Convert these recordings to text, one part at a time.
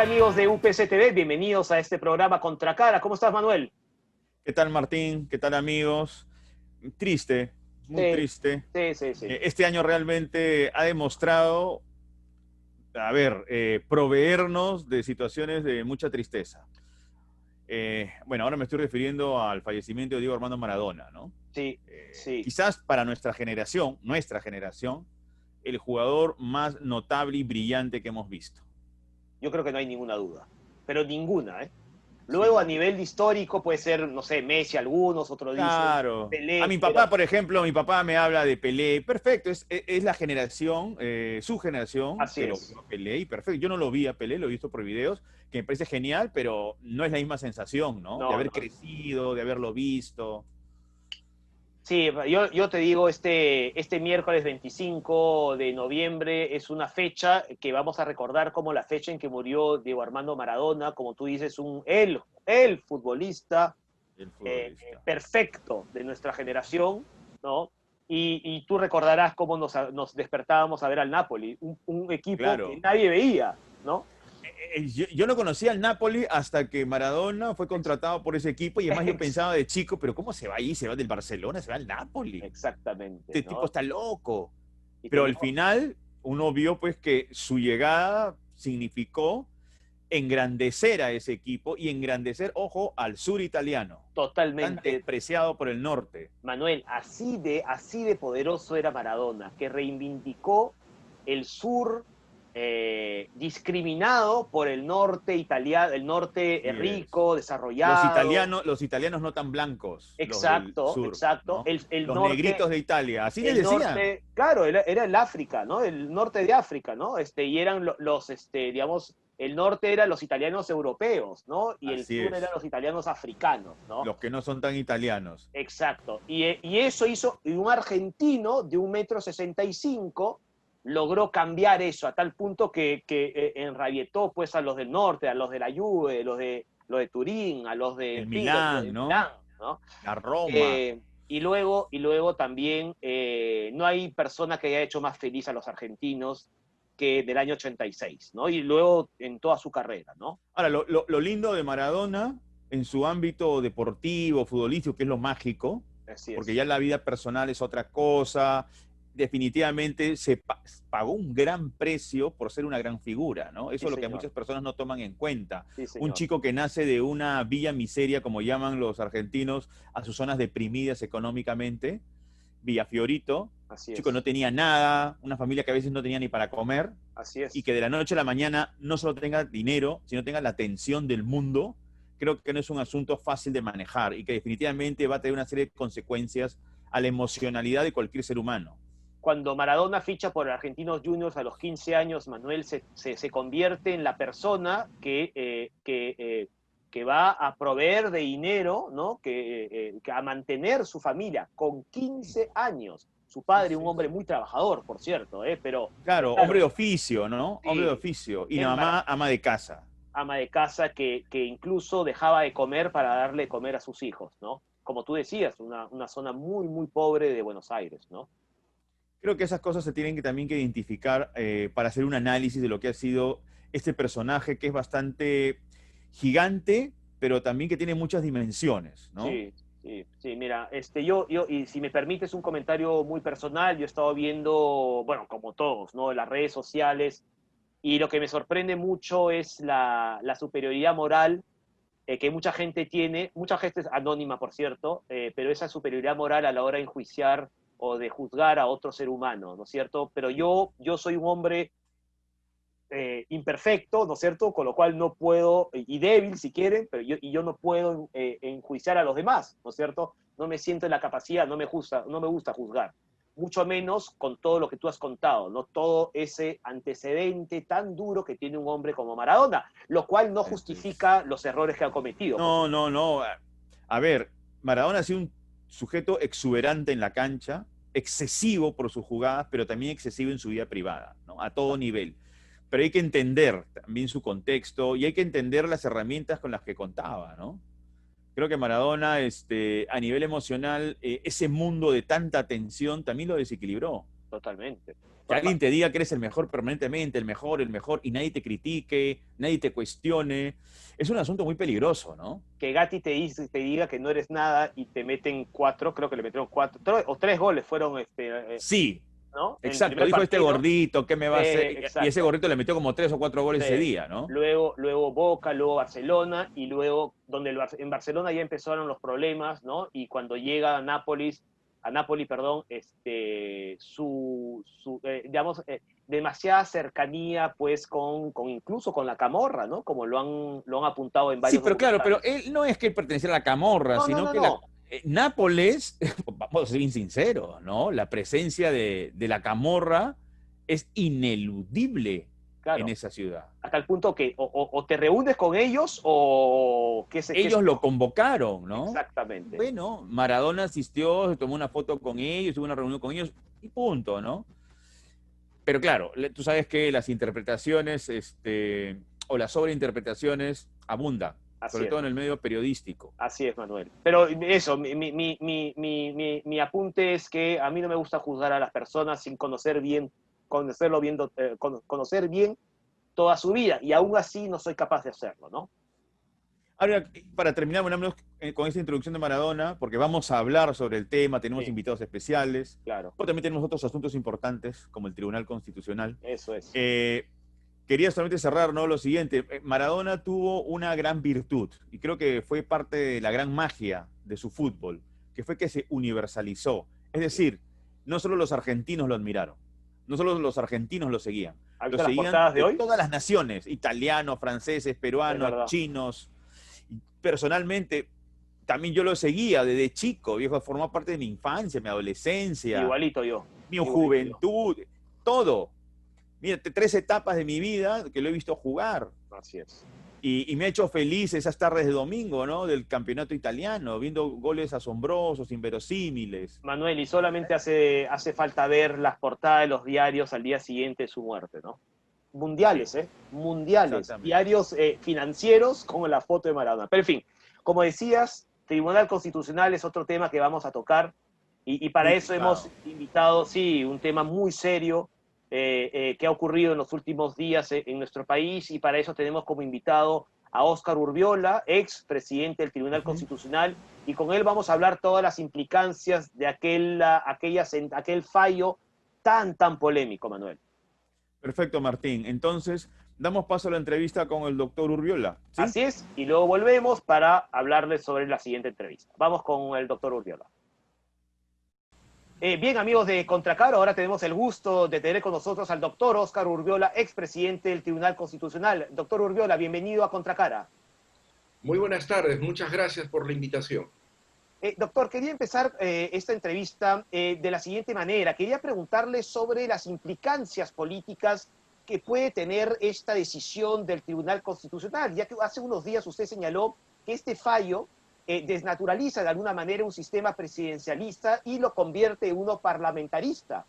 amigos de UPC TV? Bienvenidos a este programa Contracara. ¿Cómo estás, Manuel? ¿Qué tal, Martín? ¿Qué tal, amigos? Triste, muy Sí, triste. sí. Este año realmente ha demostrado, proveernos de situaciones de mucha tristeza. Bueno, ahora me estoy refiriendo al fallecimiento de Diego Armando Maradona, ¿no? Sí, sí. Quizás para nuestra generación, el jugador más notable y brillante que hemos visto. Yo creo que no hay ninguna duda, pero ninguna, ¿eh? Luego, a Sí. nivel histórico, puede ser, no sé, Messi, algunos, otros dicen Claro. A Pelé, mi pero papá, por ejemplo, mi papá me habla de Pelé. Perfecto, es la generación, su generación, así que lo es. vio a Pelé y perfecto. Yo no lo vi a Pelé, lo he visto por videos, que me parece genial, pero no es la misma sensación, ¿no? De No, haber no. crecido, de haberlo visto. Sí, yo te digo, este miércoles 25 de noviembre es una fecha que vamos a recordar como la fecha en que murió Diego Armando Maradona, como tú dices, el futbolista El futbolista. perfecto de nuestra generación, ¿no? Y tú recordarás cómo nos despertábamos a ver al Napoli, un equipo que Claro. nadie veía, ¿no? Yo no conocía al Napoli hasta que Maradona fue contratado por ese equipo y además yo pensaba de chico, pero ¿cómo se va ahí? Se va del Barcelona, se va al Napoli. Exactamente, Este tipo ¿no? está loco. Y Pero tenía al final uno vio pues que su llegada significó engrandecer a ese equipo y engrandecer, ojo, al sur italiano, tan totalmente, despreciado por el norte. Manuel, así de poderoso era Maradona, que reivindicó el sur discriminado por el norte italiano, el norte Así es. rico, desarrollado. Los italianos no tan blancos, los del Exacto, sur, exacto. ¿no? El Los norte, negritos de Italia, así les el decían. norte, claro, era el África, ¿no? El norte de África, ¿no? Y eran digamos, el norte eran los italianos europeos, ¿no? Y el Así sur eran es. los italianos africanos, ¿no? Los que no son tan italianos. Exacto. Y eso hizo, y un argentino de 1,65 m logró cambiar eso a tal punto que enrabietó pues a los del norte, a los de la Juve, los de Turín, a los de, El en fin, los de Milán, Milán, ¿no? ¿no? La Roma. Y luego también no hay persona que haya hecho más feliz a los argentinos que del año 86, ¿no? Y luego en toda su carrera, ¿no? Ahora, lo lindo de Maradona en su ámbito deportivo, futbolístico, que es lo mágico, Así porque es. ya la vida personal es otra cosa, definitivamente pagó un gran precio por ser una gran figura, ¿no? Sí, Eso es lo que señor. muchas personas no toman en cuenta. Sí, Un señor. chico que nace de una villa miseria, como llaman los argentinos, a sus zonas deprimidas económicamente, Villa Fiorito, Así chico no es. tenía nada, una familia que a veces no tenía ni para comer, Así y es. que de la noche a la mañana no solo tenga dinero, sino tenga la atención del mundo, creo que no es un asunto fácil de manejar y que definitivamente va a tener una serie de consecuencias a la emocionalidad de cualquier ser humano. Cuando Maradona ficha por Argentinos Juniors a los 15 años, Manuel se convierte en la persona que va a proveer de dinero, ¿no? Que a mantener su familia con 15 años. Su Sí, padre, un sí, hombre sí. muy trabajador, por cierto, pero Claro, hombre claro, de oficio, ¿no? Hombre de sí, oficio. Y la el mamá ama de casa. ama de casa que incluso dejaba de comer para darle de comer a sus hijos, ¿no? Como tú decías, una zona muy, muy pobre de Buenos Aires, ¿no? Creo que esas cosas se tienen que también que identificar para hacer un análisis de lo que ha sido este personaje que es bastante gigante, pero también que tiene muchas dimensiones, ¿no? Sí, sí, mira, y si me permites un comentario muy personal, yo he estado viendo, bueno, como todos, ¿no? Las redes sociales, y lo que me sorprende mucho es la superioridad moral que mucha gente tiene, mucha gente es anónima, por cierto, pero esa superioridad moral a la hora de enjuiciar o de juzgar a otro ser humano, ¿no es cierto? Pero yo soy un hombre imperfecto, ¿no es cierto? Con lo cual no puedo, y débil si quieren, yo no puedo enjuiciar a los demás, ¿no es cierto? No me siento en la capacidad, no me gusta juzgar, mucho menos con todo lo que tú has contado, ¿no? Todo ese antecedente tan duro que tiene un hombre como Maradona, lo cual no justifica los errores que ha cometido, por No, supuesto. no, no. A ver, Maradona ha sido un sujeto exuberante en la cancha, excesivo por sus jugadas, pero también excesivo en su vida privada, ¿no? A todo nivel. Pero hay que entender también su contexto y hay que entender las herramientas con las que contaba, ¿no? Creo que Maradona, a nivel emocional, ese mundo de tanta tensión también lo desequilibró. totalmente. Que alguien te diga que eres el mejor permanentemente, el mejor, y nadie te critique, nadie te cuestione. Es un asunto muy peligroso, ¿no? Que Gatti te diga que no eres nada y te meten 4, creo que le metieron 4, o 3 goles fueron, Sí, ¿no? En el exacto. primer Dijo este partido, gordito, ¿qué me va a hacer? Y ese exacto. gordito le metió como 3 o 4 goles ese Sí. día, ¿no? Luego Boca, luego Barcelona, y luego donde en Barcelona ya empezaron los problemas, ¿no? Y cuando llega a Nápoles, perdón, digamos, demasiada cercanía, pues, incluso con la Camorra, ¿no? Como lo han apuntado en Sí, varios pero claro, pero documentales. él no es que él perteneciera a la Camorra, No, no, sino no, que no. Nápoles, vamos a ser bien sinceros, ¿no? La presencia de la Camorra es ineludible en Claro. esa ciudad. Hasta el punto que o te reúnes con ellos o qué sé Ellos lo yo. convocaron, ¿no? Exactamente. Bueno, Maradona asistió, se tomó una foto con ellos, tuvo una reunión con ellos y punto, ¿no? Pero claro, tú sabes que las interpretaciones o las sobreinterpretaciones abundan, Así sobre es, todo en el medio periodístico. así es, Manuel. Pero eso, mi apunte es que a mí no me gusta juzgar a las personas sin conocer bien toda su vida, y aún así no soy capaz de hacerlo, ¿no? Ahora, para terminar, bueno, con esta introducción de Maradona, porque vamos a hablar sobre el tema, tenemos Sí, invitados especiales, claro, pero también tenemos otros asuntos importantes, como el Tribunal Constitucional. eso es. Eh, Quería solamente cerrar, ¿no? Lo siguiente, Maradona tuvo una gran virtud, y creo que fue parte de la gran magia de su fútbol, que fue que se universalizó. Es Así es. decir, no solo los argentinos lo admiraron, no solo los argentinos ¿Has lo visto las seguían portadas de de hoy? todas las naciones, italianos, franceses, Es peruanos, verdad. chinos. Personalmente, también yo lo seguía desde chico, viejo, formó parte de mi infancia, mi adolescencia, Igualito yo, mi igualito yo. juventud, todo. Mira, 3 etapas de mi vida que lo he visto jugar. Así es. Y me ha hecho feliz esas tardes de domingo, ¿no? Del campeonato italiano, viendo goles asombrosos, inverosímiles. Manuel, y solamente hace falta ver las portadas de los diarios al día siguiente de su muerte, ¿no? Sí, Mundiales, ¿eh? Mundiales. exactamente. Diarios financieros con la foto de Maradona. Pero en fin, como decías, Tribunal Constitucional es otro tema que vamos a tocar y para Muy eso hemos delicado. invitado, sí, un tema muy serio que ha ocurrido en los últimos días en nuestro país, y para eso tenemos como invitado a Óscar Urbiola, ex presidente del Tribunal Ujú. Constitucional, y con él vamos a hablar todas las implicancias de aquel fallo tan polémico, Manuel. Perfecto, Martín. Entonces, damos paso a la entrevista con el doctor Urbiola, ¿sí? Así es, y luego volvemos para hablarles sobre la siguiente entrevista. Vamos con el doctor Urbiola. Bien, amigos de Contracaro, ahora tenemos el gusto de tener con nosotros al doctor Óscar Urbiola, expresidente del Tribunal Constitucional. Doctor Urbiola, bienvenido a Contracara. Muy buenas tardes, muchas gracias por la invitación. Doctor, quería empezar esta entrevista de la siguiente manera. Quería preguntarle sobre las implicancias políticas que puede tener esta decisión del Tribunal Constitucional, ya que hace unos días usted señaló que este fallo desnaturaliza de alguna manera un sistema presidencialista y lo convierte en uno parlamentarista.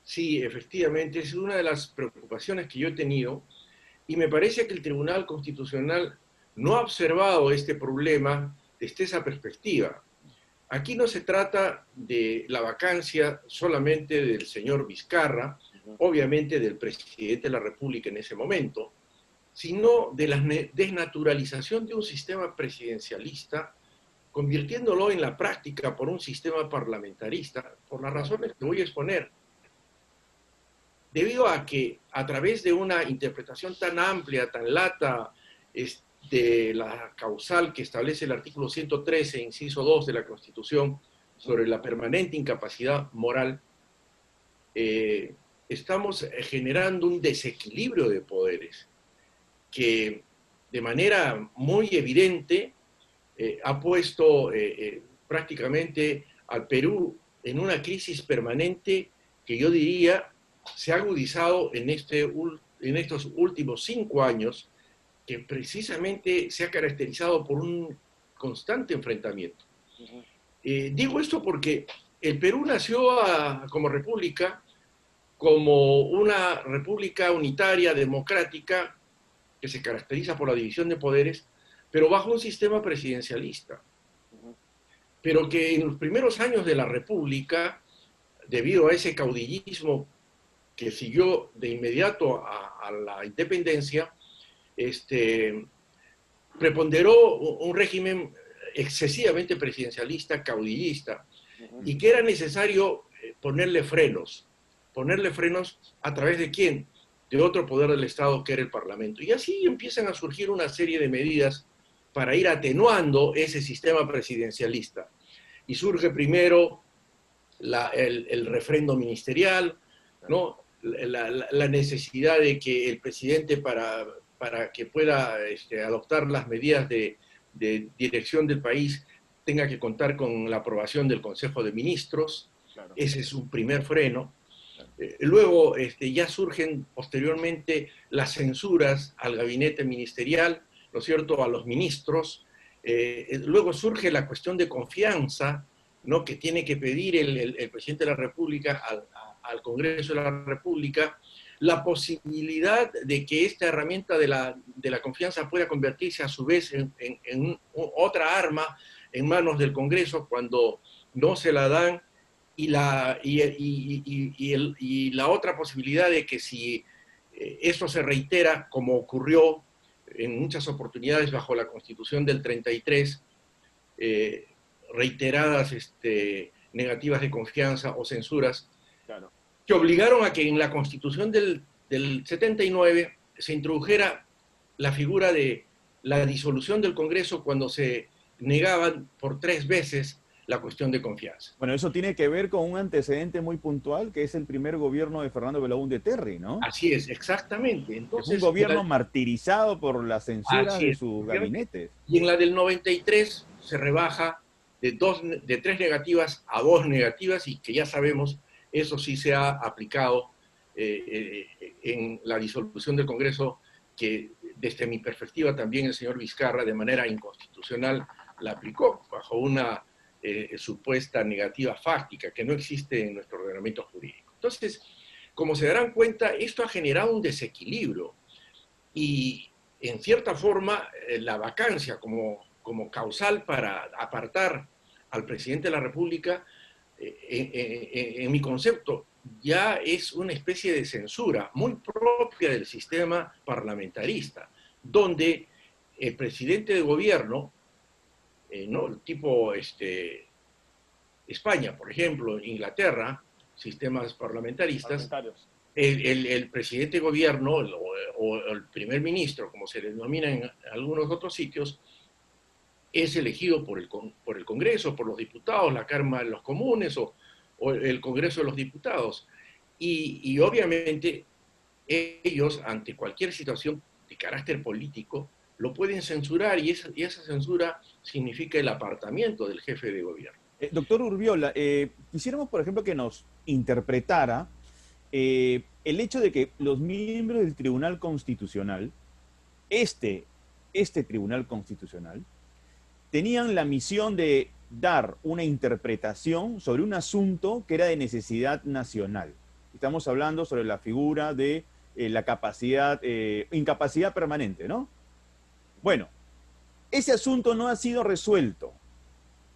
Sí, efectivamente, es una de las preocupaciones que yo he tenido y me parece que el Tribunal Constitucional no ha observado este problema desde esa perspectiva. Aquí no se trata de la vacancia solamente del señor Vizcarra, obviamente del presidente de la República en ese momento, sino de la desnaturalización de un sistema presidencialista, convirtiéndolo en la práctica por un sistema parlamentarista, por las razones que voy a exponer. Debido a que a través de una interpretación tan amplia, tan lata, de la causal que establece el artículo 113, inciso 2 de la Constitución, sobre la permanente incapacidad moral, estamos generando un desequilibrio de poderes que de manera muy evidente ha puesto prácticamente al Perú en una crisis permanente que yo diría se ha agudizado en estos últimos 5 años, que precisamente se ha caracterizado por un constante enfrentamiento. Digo esto porque el Perú nació como república, como una república unitaria, democrática, que se caracteriza por la división de poderes, pero bajo un sistema presidencialista. Pero que en los primeros años de la república debido a ese caudillismo que siguió de inmediato a la independencia, preponderó un régimen excesivamente presidencialista, caudillista, y que era necesario ponerle frenos. ¿Ponerle frenos a través de quién? De otro poder del Estado, que era el Parlamento. Y así empiezan a surgir una serie de medidas para ir atenuando ese sistema presidencialista. Y surge primero el refrendo ministerial, ¿no? La necesidad de que el presidente, para que pueda adoptar las medidas de dirección del país, tenga que contar con la aprobación del Consejo de Ministros. Claro. Ese es un primer freno. Luego ya surgen posteriormente las censuras al gabinete ministerial, ¿no es cierto?, a los ministros. Luego surge la cuestión de confianza, ¿no?, que tiene que pedir el presidente de la República al Congreso de la República, la posibilidad de que esta herramienta de la confianza pueda convertirse a su vez en otra arma en manos del Congreso cuando no se la dan, y la otra posibilidad de que si esto se reitera, como ocurrió en muchas oportunidades bajo la Constitución del 33, reiteradas negativas de confianza o censuras, claro, que obligaron a que en la Constitución del 79 se introdujera la figura de la disolución del Congreso cuando se negaban por 3 veces la cuestión de confianza. Bueno, eso tiene que ver con un antecedente muy puntual, que es el primer gobierno de Fernando Belaúnde Terry, ¿no? Así es, exactamente. Entonces, es un gobierno martirizado por las censuras de sus gabinetes. Y en la del 93 se rebaja de 3 negativas a 2 negativas, y que ya sabemos, eso sí se ha aplicado en la disolución del Congreso, que desde mi perspectiva también el señor Vizcarra de manera inconstitucional la aplicó bajo una supuesta negativa fáctica que no existe en nuestro ordenamiento jurídico. Entonces, como se darán cuenta, esto ha generado un desequilibrio, y en cierta forma la vacancia como causal para apartar al presidente de la República, en mi concepto, ya es una especie de censura muy propia del sistema parlamentarista, donde el presidente de gobierno, ¿no?, tipo España, por ejemplo, Inglaterra, sistemas parlamentaristas, el presidente de gobierno o el primer ministro, como se le denomina en algunos otros sitios, es elegido por el Congreso, por los diputados, la Cámara de los Comunes o el Congreso de los Diputados. Y obviamente ellos, ante cualquier situación de carácter político, lo pueden censurar, y esa censura significa el apartamiento del jefe de gobierno. Doctor Urbiola, quisiéramos, por ejemplo, que nos interpretara el hecho de que los miembros del Tribunal Constitucional, este Tribunal Constitucional, tenían la misión de dar una interpretación sobre un asunto que era de necesidad nacional. Estamos hablando sobre la figura de la incapacidad permanente, ¿no? Bueno, ese asunto no ha sido resuelto.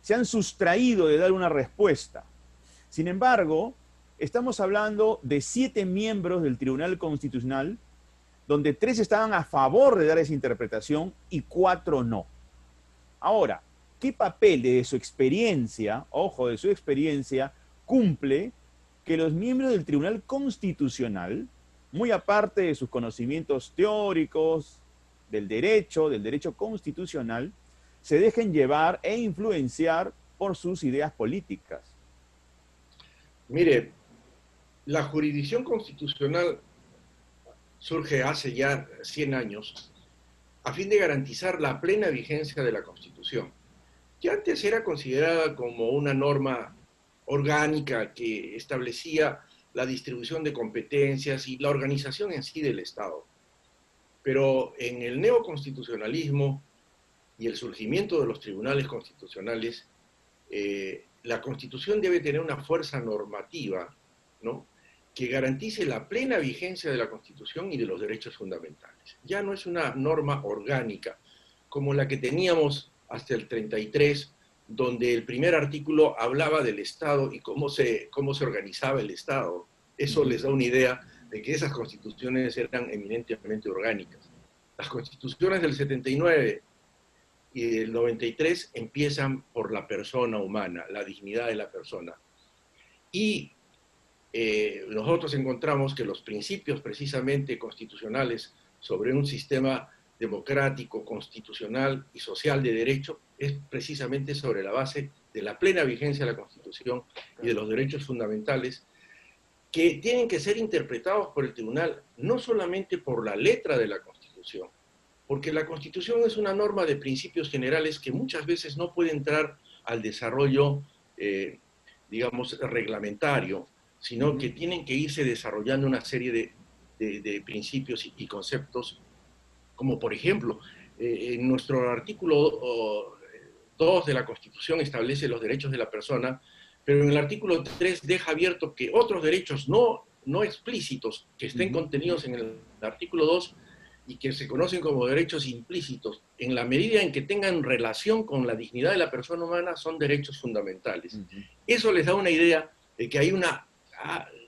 Se han sustraído de dar una respuesta. Sin embargo, estamos hablando de 7 miembros del Tribunal Constitucional, donde 3 estaban a favor de dar esa interpretación y 4 no. Ahora, ¿qué papel de su experiencia, ojo, de su experiencia, cumple que los miembros del Tribunal Constitucional, muy aparte de sus conocimientos teóricos, del derecho constitucional, se dejen llevar e influenciar por sus ideas políticas? Mire, la jurisdicción constitucional surge hace ya 100 años a fin de garantizar la plena vigencia de la Constitución, que antes era considerada como una norma orgánica que establecía la distribución de competencias y la organización en sí del Estado. Pero en el neoconstitucionalismo y el surgimiento de los tribunales constitucionales, la Constitución debe tener una fuerza normativa, ¿no?, que garantice la plena vigencia de la Constitución y de los derechos fundamentales. Ya no es una norma orgánica como la que teníamos hasta el 33, donde el primer artículo hablaba del Estado y cómo se organizaba el Estado. Eso les da una idea de que esas constituciones eran eminentemente orgánicas. Las constituciones del 79 y del 93 empiezan por la persona humana, la dignidad de la persona. Y nosotros encontramos que los principios precisamente constitucionales sobre un sistema democrático, constitucional y social de derecho es precisamente sobre la base de la plena vigencia de la Constitución y de los derechos fundamentales, que tienen que ser interpretados por el tribunal no solamente por la letra de la Constitución, porque la Constitución es una norma de principios generales que muchas veces no puede entrar al desarrollo, digamos, reglamentario, sino que tienen que irse desarrollando una serie de principios y conceptos, como por ejemplo, en nuestro artículo 2 de la Constitución establece los derechos de la persona, pero en el artículo 3 deja abierto que otros derechos no explícitos que estén contenidos en el artículo 2 y que se conocen como derechos implícitos, en la medida en que tengan relación con la dignidad de la persona humana, son derechos fundamentales. Eso les da una idea de que hay una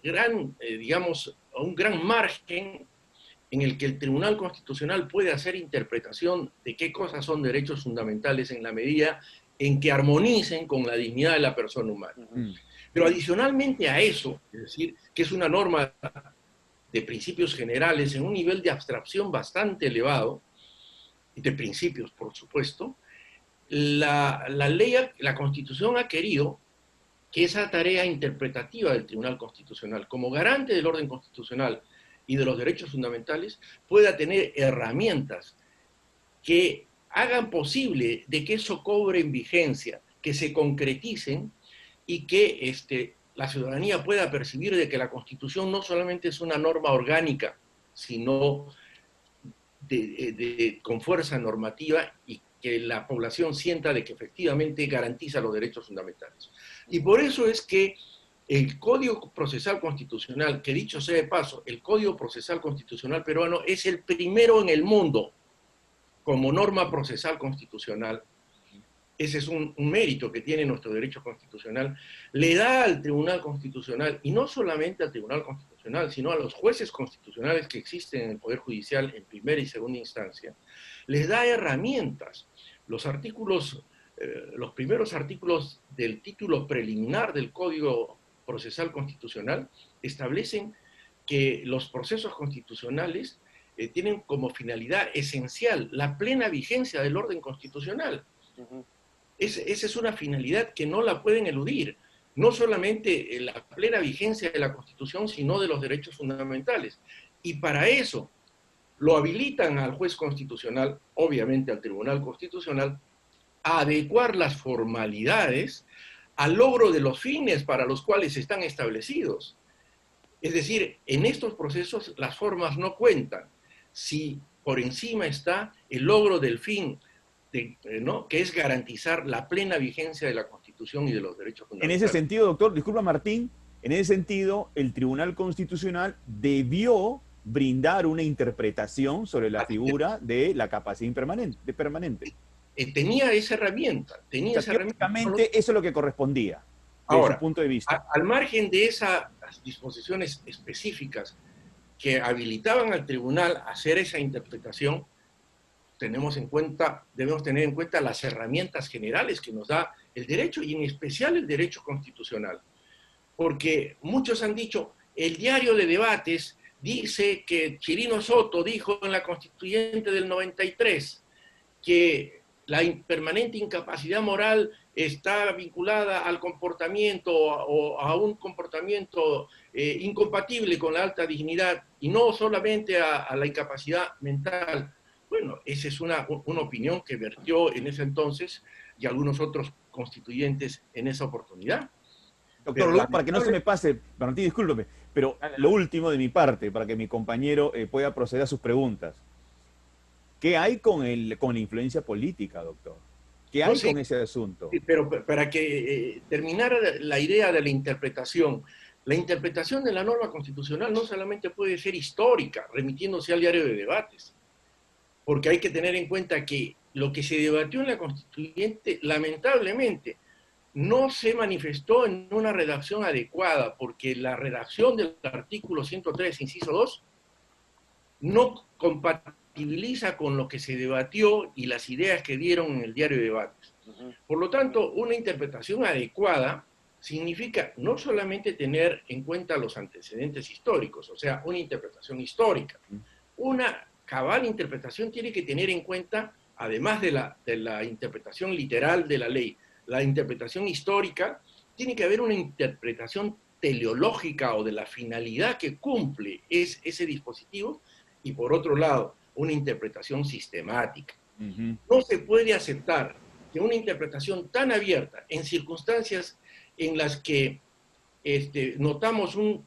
gran, digamos, un gran margen en el que el Tribunal Constitucional puede hacer interpretación de qué cosas son derechos fundamentales en la medida en que armonicen con la dignidad de la persona humana. Pero adicionalmente a eso, es decir, que es una norma de principios generales en un nivel de abstracción bastante elevado, y de principios, por supuesto, la Constitución ha querido que esa tarea interpretativa del Tribunal Constitucional, como garante del orden constitucional y de los derechos fundamentales, pueda tener herramientas que hagan posible de que eso cobre en vigencia, que se concreticen y que la ciudadanía pueda percibir de que la Constitución no solamente es una norma orgánica, sino con fuerza normativa, y que la población sienta de que efectivamente garantiza los derechos fundamentales. Y por eso es que el Código Procesal Constitucional, que dicho sea de paso, el Código Procesal Constitucional peruano es el primero en el mundo como norma procesal constitucional. Ese es un mérito que tiene nuestro derecho constitucional. Le da al Tribunal Constitucional, y no solamente al Tribunal Constitucional, sino a los jueces constitucionales que existen en el Poder Judicial en primera y segunda instancia, les da herramientas. Los primeros artículos del título preliminar del Código Procesal Constitucional establecen que los procesos constitucionales tienen como finalidad esencial la plena vigencia del orden constitucional. Esa es una finalidad que no la pueden eludir, no solamente la plena vigencia de la Constitución, sino de los derechos fundamentales. Y para eso lo habilitan al juez constitucional, obviamente al Tribunal Constitucional, a adecuar las formalidades al logro de los fines para los cuales están establecidos. Es decir, en estos procesos las formas no cuentan, si por encima está el logro del fin, ¿no?, que es garantizar la plena vigencia de la Constitución y de los derechos fundamentales. En ese sentido, doctor, disculpa Martín, en ese sentido, el Tribunal Constitucional debió brindar una interpretación sobre la figura de la capacidad permanente. Tenía esa herramienta. Eso es lo que correspondía, desde ahora, su punto de vista. Al margen de esas disposiciones específicas que habilitaban al tribunal a hacer esa interpretación, debemos tener en cuenta las herramientas generales que nos da el derecho, y en especial el derecho constitucional. Porque muchos han dicho, el diario de debates dice que Chirino Soto dijo en la Constituyente del 93 que la permanente incapacidad moral está vinculada al comportamiento o a un comportamiento incompatible con la alta dignidad, y no solamente a la incapacidad mental. Bueno, esa es una opinión que vertió en ese entonces y algunos otros constituyentes en esa oportunidad. Doctor, para que no se me pase, Martín, discúlpeme, pero lo último de mi parte, para que mi compañero pueda proceder a sus preguntas. ¿Qué hay con la influencia política, doctor? ¿Qué hay con ese asunto? Sí, pero para que terminara la idea de la interpretación de la norma constitucional no solamente puede ser histórica, remitiéndose al diario de debates, porque hay que tener en cuenta que lo que se debatió en la Constituyente, lamentablemente, no se manifestó en una redacción adecuada, porque la redacción del artículo 103, inciso 2, no compatibiliza con lo que se debatió y las ideas que dieron en el diario de debates. Por lo tanto, una interpretación adecuada significa no solamente tener en cuenta los antecedentes históricos, o sea, una interpretación histórica. Una cabal interpretación tiene que tener en cuenta, además de la interpretación literal de la ley, la interpretación histórica, tiene que haber una interpretación teleológica o de la finalidad que cumple ese dispositivo, y por otro lado, una interpretación sistemática. No se puede aceptar que una interpretación tan abierta, en circunstancias en las que notamos un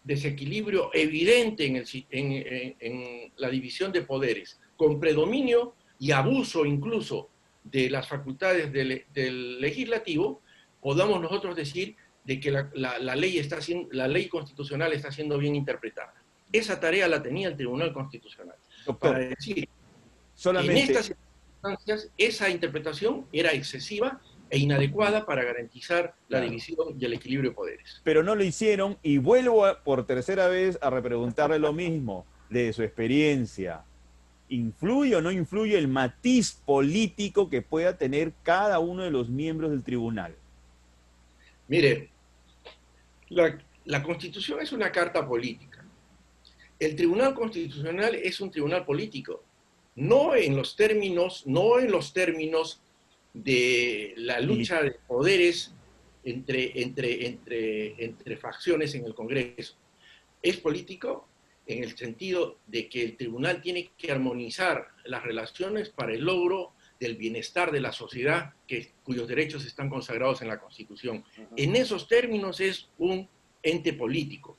desequilibrio evidente en la división de poderes, con predominio y abuso incluso de las facultades del legislativo, podamos nosotros decir de que la ley constitucional está siendo bien interpretada. Esa tarea la tenía el Tribunal Constitucional. Doctor, para decir solamente... que en estas circunstancias esa interpretación era excesiva e inadecuada para garantizar la división y el equilibrio de poderes. Pero no lo hicieron, y vuelvo por tercera vez a repreguntarle lo mismo, de su experiencia. ¿Influye o no influye el matiz político que pueda tener cada uno de los miembros del tribunal? Mire, la Constitución es una carta política. El Tribunal Constitucional es un tribunal político, no en los términos de la lucha de poderes entre facciones en el Congreso. Es político en el sentido de que el tribunal tiene que armonizar las relaciones para el logro del bienestar de la sociedad cuyos derechos están consagrados en la Constitución. En esos términos es un ente político.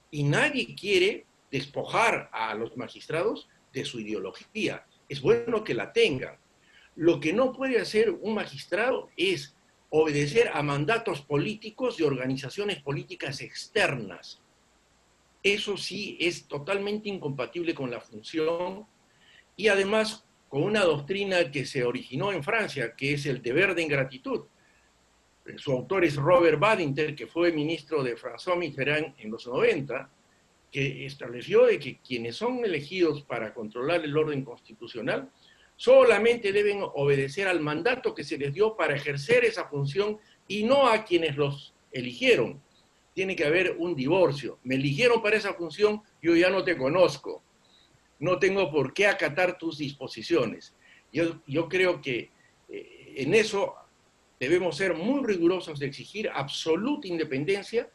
Y nadie quiere despojar a los magistrados de su ideología. Es bueno que la tengan. Lo que no puede hacer un magistrado es obedecer a mandatos políticos de organizaciones políticas externas. Eso sí es totalmente incompatible con la función y además con una doctrina que se originó en Francia, que es el deber de ingratitud. Su autor es Robert Badinter, que fue ministro de François Mitterrand en los 90, que estableció de que quienes son elegidos para controlar el orden constitucional solamente deben obedecer al mandato que se les dio para ejercer esa función y no a quienes los eligieron. Tiene que haber un divorcio. Me eligieron para esa función, yo ya no te conozco. No tengo por qué acatar tus disposiciones. Yo creo que en eso debemos ser muy rigurosos de exigir absoluta independencia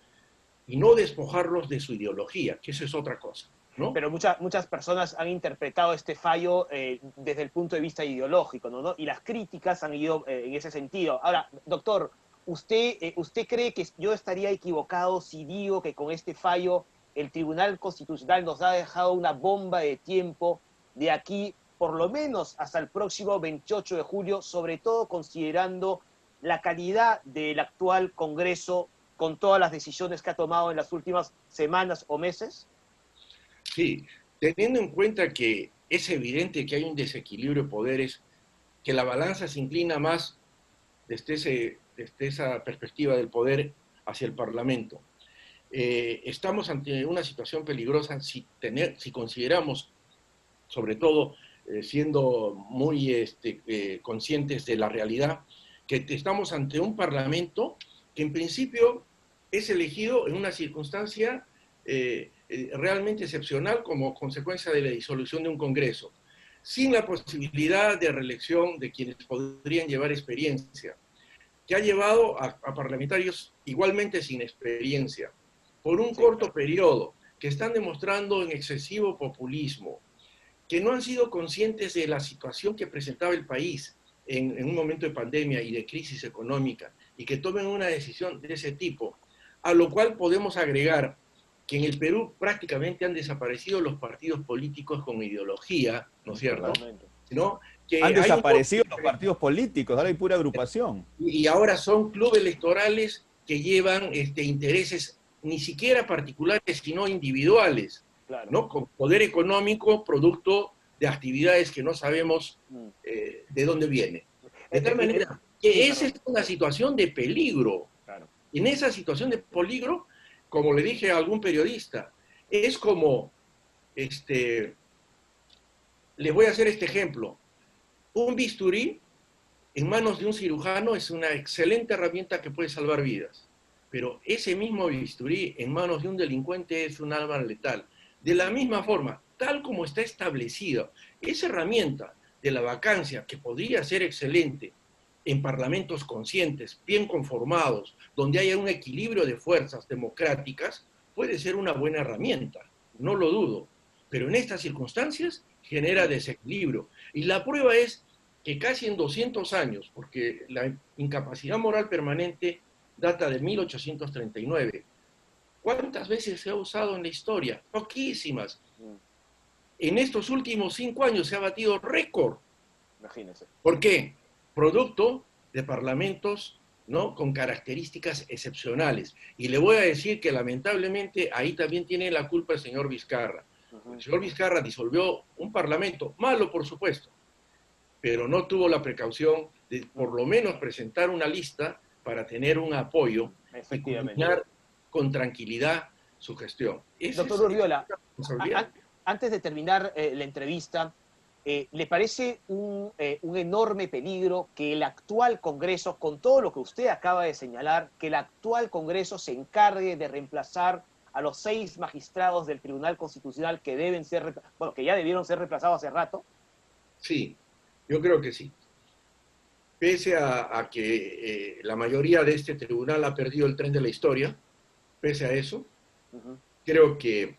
y no despojarlos de su ideología, que eso es otra cosa, ¿no? Pero muchas personas han interpretado este fallo desde el punto de vista ideológico, ¿no? Y las críticas han ido en ese sentido. Ahora, doctor, ¿usted cree que yo estaría equivocado si digo que con este fallo el Tribunal Constitucional nos ha dejado una bomba de tiempo de aquí, por lo menos hasta el próximo 28 de julio, sobre todo considerando la calidad del actual Congreso con todas las decisiones que ha tomado en las últimas semanas o meses? Sí, teniendo en cuenta que es evidente que hay un desequilibrio de poderes, que la balanza se inclina más desde esa perspectiva del poder hacia el Parlamento. Estamos ante una situación peligrosa si consideramos, sobre todo siendo muy conscientes de la realidad, que estamos ante un Parlamento que en principio es elegido en una circunstancia realmente excepcional como consecuencia de la disolución de un Congreso, sin la posibilidad de reelección de quienes podrían llevar experiencia, que ha llevado a parlamentarios igualmente sin experiencia, por un corto periodo, que están demostrando un excesivo populismo, que no han sido conscientes de la situación que presentaba el país en un momento de pandemia y de crisis económica, y que tomen una decisión de ese tipo, a lo cual podemos agregar que en el Perú prácticamente han desaparecido los partidos políticos con ideología, ¿no es cierto? ¿No? Que han desaparecido los partidos políticos, ahora hay pura agrupación. Y ahora son clubes electorales que llevan intereses ni siquiera particulares, sino individuales, claro, ¿no? Con poder económico producto de actividades que no sabemos de dónde viene. De tal manera que esa es una situación de peligro. Claro. En esa situación de peligro, como le dije a algún periodista, es como, les voy a hacer este ejemplo, un bisturí en manos de un cirujano es una excelente herramienta que puede salvar vidas, pero ese mismo bisturí en manos de un delincuente es un arma letal. De la misma forma, tal como está establecida esa herramienta de la vacancia, que podría ser excelente en parlamentos conscientes, bien conformados, donde haya un equilibrio de fuerzas democráticas, puede ser una buena herramienta, no lo dudo, pero en estas circunstancias genera desequilibrio. Y la prueba es que casi en 200 años, porque la incapacidad moral permanente data de 1839, ¿cuántas veces se ha usado en la historia? Poquísimas. En estos últimos 5 años se ha batido récord. Imagínense. ¿Por qué? Producto de parlamentos, ¿no?, con características excepcionales. Y le voy a decir que lamentablemente ahí también tiene la culpa el señor Vizcarra. El señor Vizcarra disolvió un parlamento, malo por supuesto, pero no tuvo la precaución de por lo menos presentar una lista para tener un apoyo y culminar con tranquilidad su gestión. Doctor Urriola, antes de terminar la entrevista, ¿le parece un enorme peligro que el actual Congreso, con todo lo que usted acaba de señalar, que el actual Congreso se encargue de reemplazar a los 6 magistrados del Tribunal Constitucional que deben ser, bueno, que ya debieron ser reemplazados hace rato? Sí, yo creo que sí. Pese a que la mayoría de este tribunal ha perdido el tren de la historia, pese a eso, creo que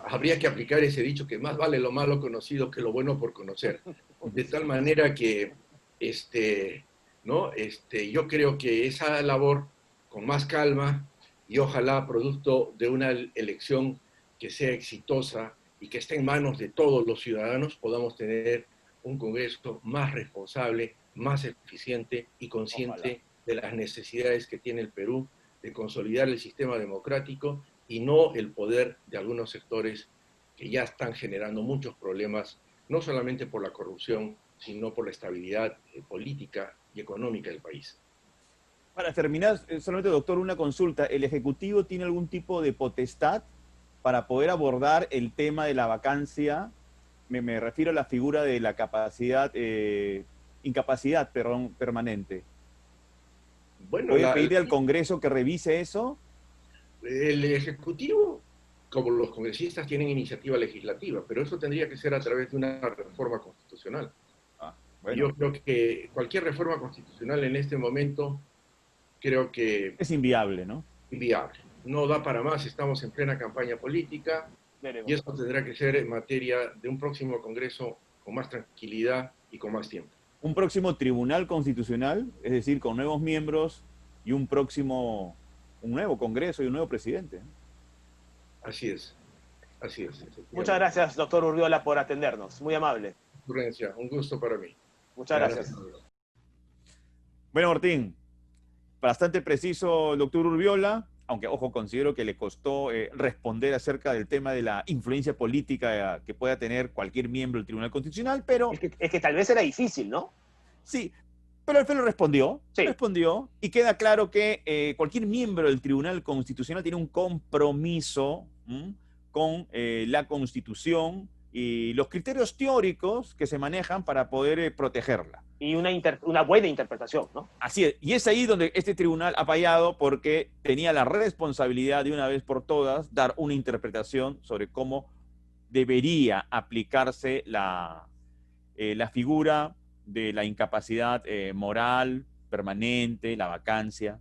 habría que aplicar ese dicho que más vale lo malo conocido que lo bueno por conocer. De tal manera que yo creo que esa labor, con más calma y ojalá producto de una elección que sea exitosa y que esté en manos de todos los ciudadanos, podamos tener un Congreso más responsable, más eficiente y consciente de las necesidades que tiene el Perú de consolidar el sistema democrático y no el poder de algunos sectores que ya están generando muchos problemas, no solamente por la corrupción, sino por la estabilidad política y económica del país. Para terminar, solamente, doctor, una consulta. ¿El Ejecutivo tiene algún tipo de potestad para poder abordar el tema de la vacancia? Me refiero a la figura de la incapacidad permanente. Bueno, ¿Puede pedirle al Congreso que revise eso? El Ejecutivo, como los congresistas, tienen iniciativa legislativa, pero eso tendría que ser a través de una reforma constitucional. Bueno. Yo creo que cualquier reforma constitucional en este momento, creo que... es inviable, ¿no? Inviable. No da para más, estamos en plena campaña política y eso tendrá que ser en materia de un próximo Congreso con más tranquilidad y con más tiempo. Un próximo Tribunal Constitucional, es decir, con nuevos miembros y un nuevo Congreso y un nuevo presidente. Así es, así es. Muchas gracias, doctor Urriola, por atendernos. Muy amable. Un gusto para mí. Muchas gracias. Bueno, Martín, bastante preciso el doctor Urriola, aunque, ojo, considero que le costó responder acerca del tema de la influencia política que pueda tener cualquier miembro del Tribunal Constitucional, pero... Es que tal vez era difícil, ¿no? Sí, pero al final respondió, sí. Respondió, y queda claro que cualquier miembro del Tribunal Constitucional tiene un compromiso con la Constitución y los criterios teóricos que se manejan para poder protegerla. Y una buena interpretación, ¿no? Así es, y es ahí donde este tribunal ha fallado porque tenía la responsabilidad de una vez por todas dar una interpretación sobre cómo debería aplicarse la figura de la incapacidad moral permanente, la vacancia.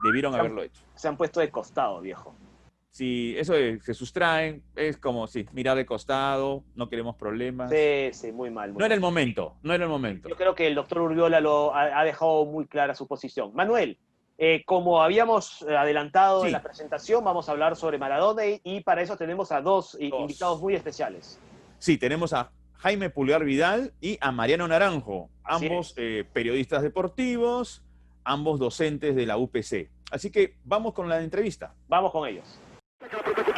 Debieron haberlo hecho. Se han puesto de costado, viejo. Si eso se sustraen, es como, sí, mirar de costado, no queremos problemas. Sí, muy mal. No era el momento, no era el momento. Yo creo que el doctor Urriola ha dejado muy clara su posición. Manuel, como habíamos adelantado en la presentación, vamos a hablar sobre Maradona y para eso tenemos a dos invitados muy especiales. Sí, tenemos a Jaime Pulgar Vidal y a Mariano Naranjo, ambos periodistas deportivos, ambos docentes de la UPC. Así que vamos con la entrevista. Vamos con ellos.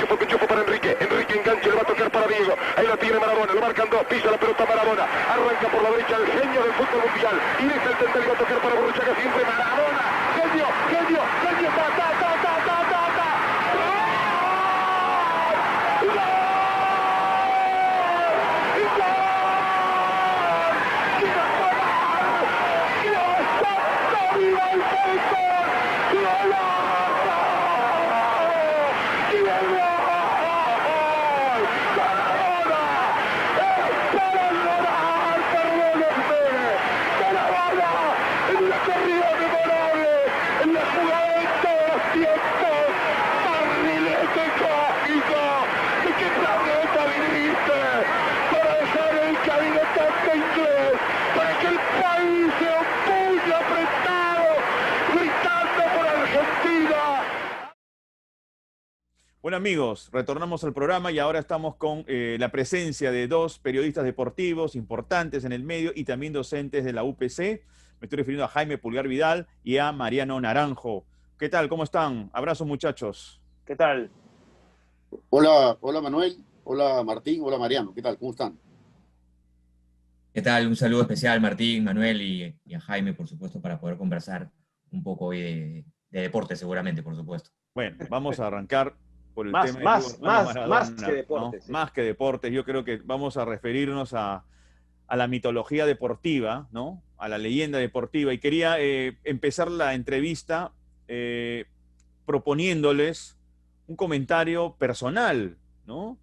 Cuchufo para Enrique. Enrique engancha, le va a tocar para Diego. Ahí la tiene Maradona, lo marcan dos, pisa la pelota Maradona. Arranca por la derecha el genio del fútbol mundial. Y deja el central y va a tocar para Borruchaga, siempre Maradona. Genio, genio, genio, ta, ta, ta, ta, ta, ta, ta. ¡Gol! ¡Gol! Bueno amigos, retornamos al programa y ahora estamos con la presencia de dos periodistas deportivos importantes en el medio y también docentes de la UPC. Me estoy refiriendo a Jaime Pulgar Vidal y a Mariano Naranjo. ¿Qué tal? ¿Cómo están? Abrazos muchachos. ¿Qué tal? Hola, hola Manuel, hola Martín, hola Mariano. ¿Qué tal? ¿Cómo están? ¿Qué tal? Un saludo especial Martín, Manuel y a Jaime, por supuesto, para poder conversar un poco hoy de deporte, seguramente, por supuesto. Bueno, vamos a arrancar por el Más, tema más, de Maradona, más que deportes. ¿no? Sí. Más que deportes. Yo creo que vamos a referirnos a la mitología deportiva, ¿no? A la leyenda deportiva. Y quería empezar la entrevista proponiéndoles un comentario personal, ¿no?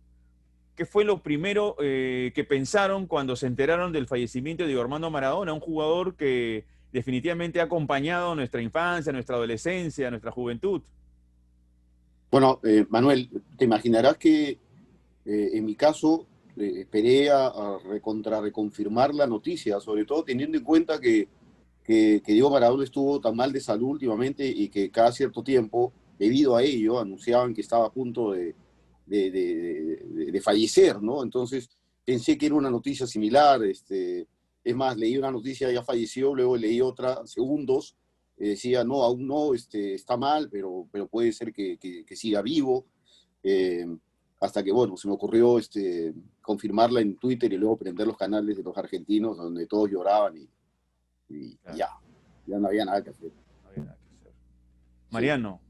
¿Qué fue lo primero que pensaron cuando se enteraron del fallecimiento de Diego Armando Maradona, un jugador que definitivamente ha acompañado nuestra infancia, nuestra adolescencia, nuestra juventud? Bueno, Manuel, te imaginarás que en mi caso esperé a reconfirmar la noticia, sobre todo teniendo en cuenta que Diego Maradona estuvo tan mal de salud últimamente y que cada cierto tiempo, debido a ello, anunciaban que estaba a punto de fallecer, ¿no? Entonces pensé que era una noticia similar. Es más, leí una noticia, ya falleció, luego leí otra, segundos, decía, no, aún no, está mal, pero puede ser que siga vivo. Hasta que, bueno, se me ocurrió confirmarla en Twitter y luego prender los canales de los argentinos donde todos lloraban y Claro. ya no había nada que hacer. No había nada que hacer. Mariano,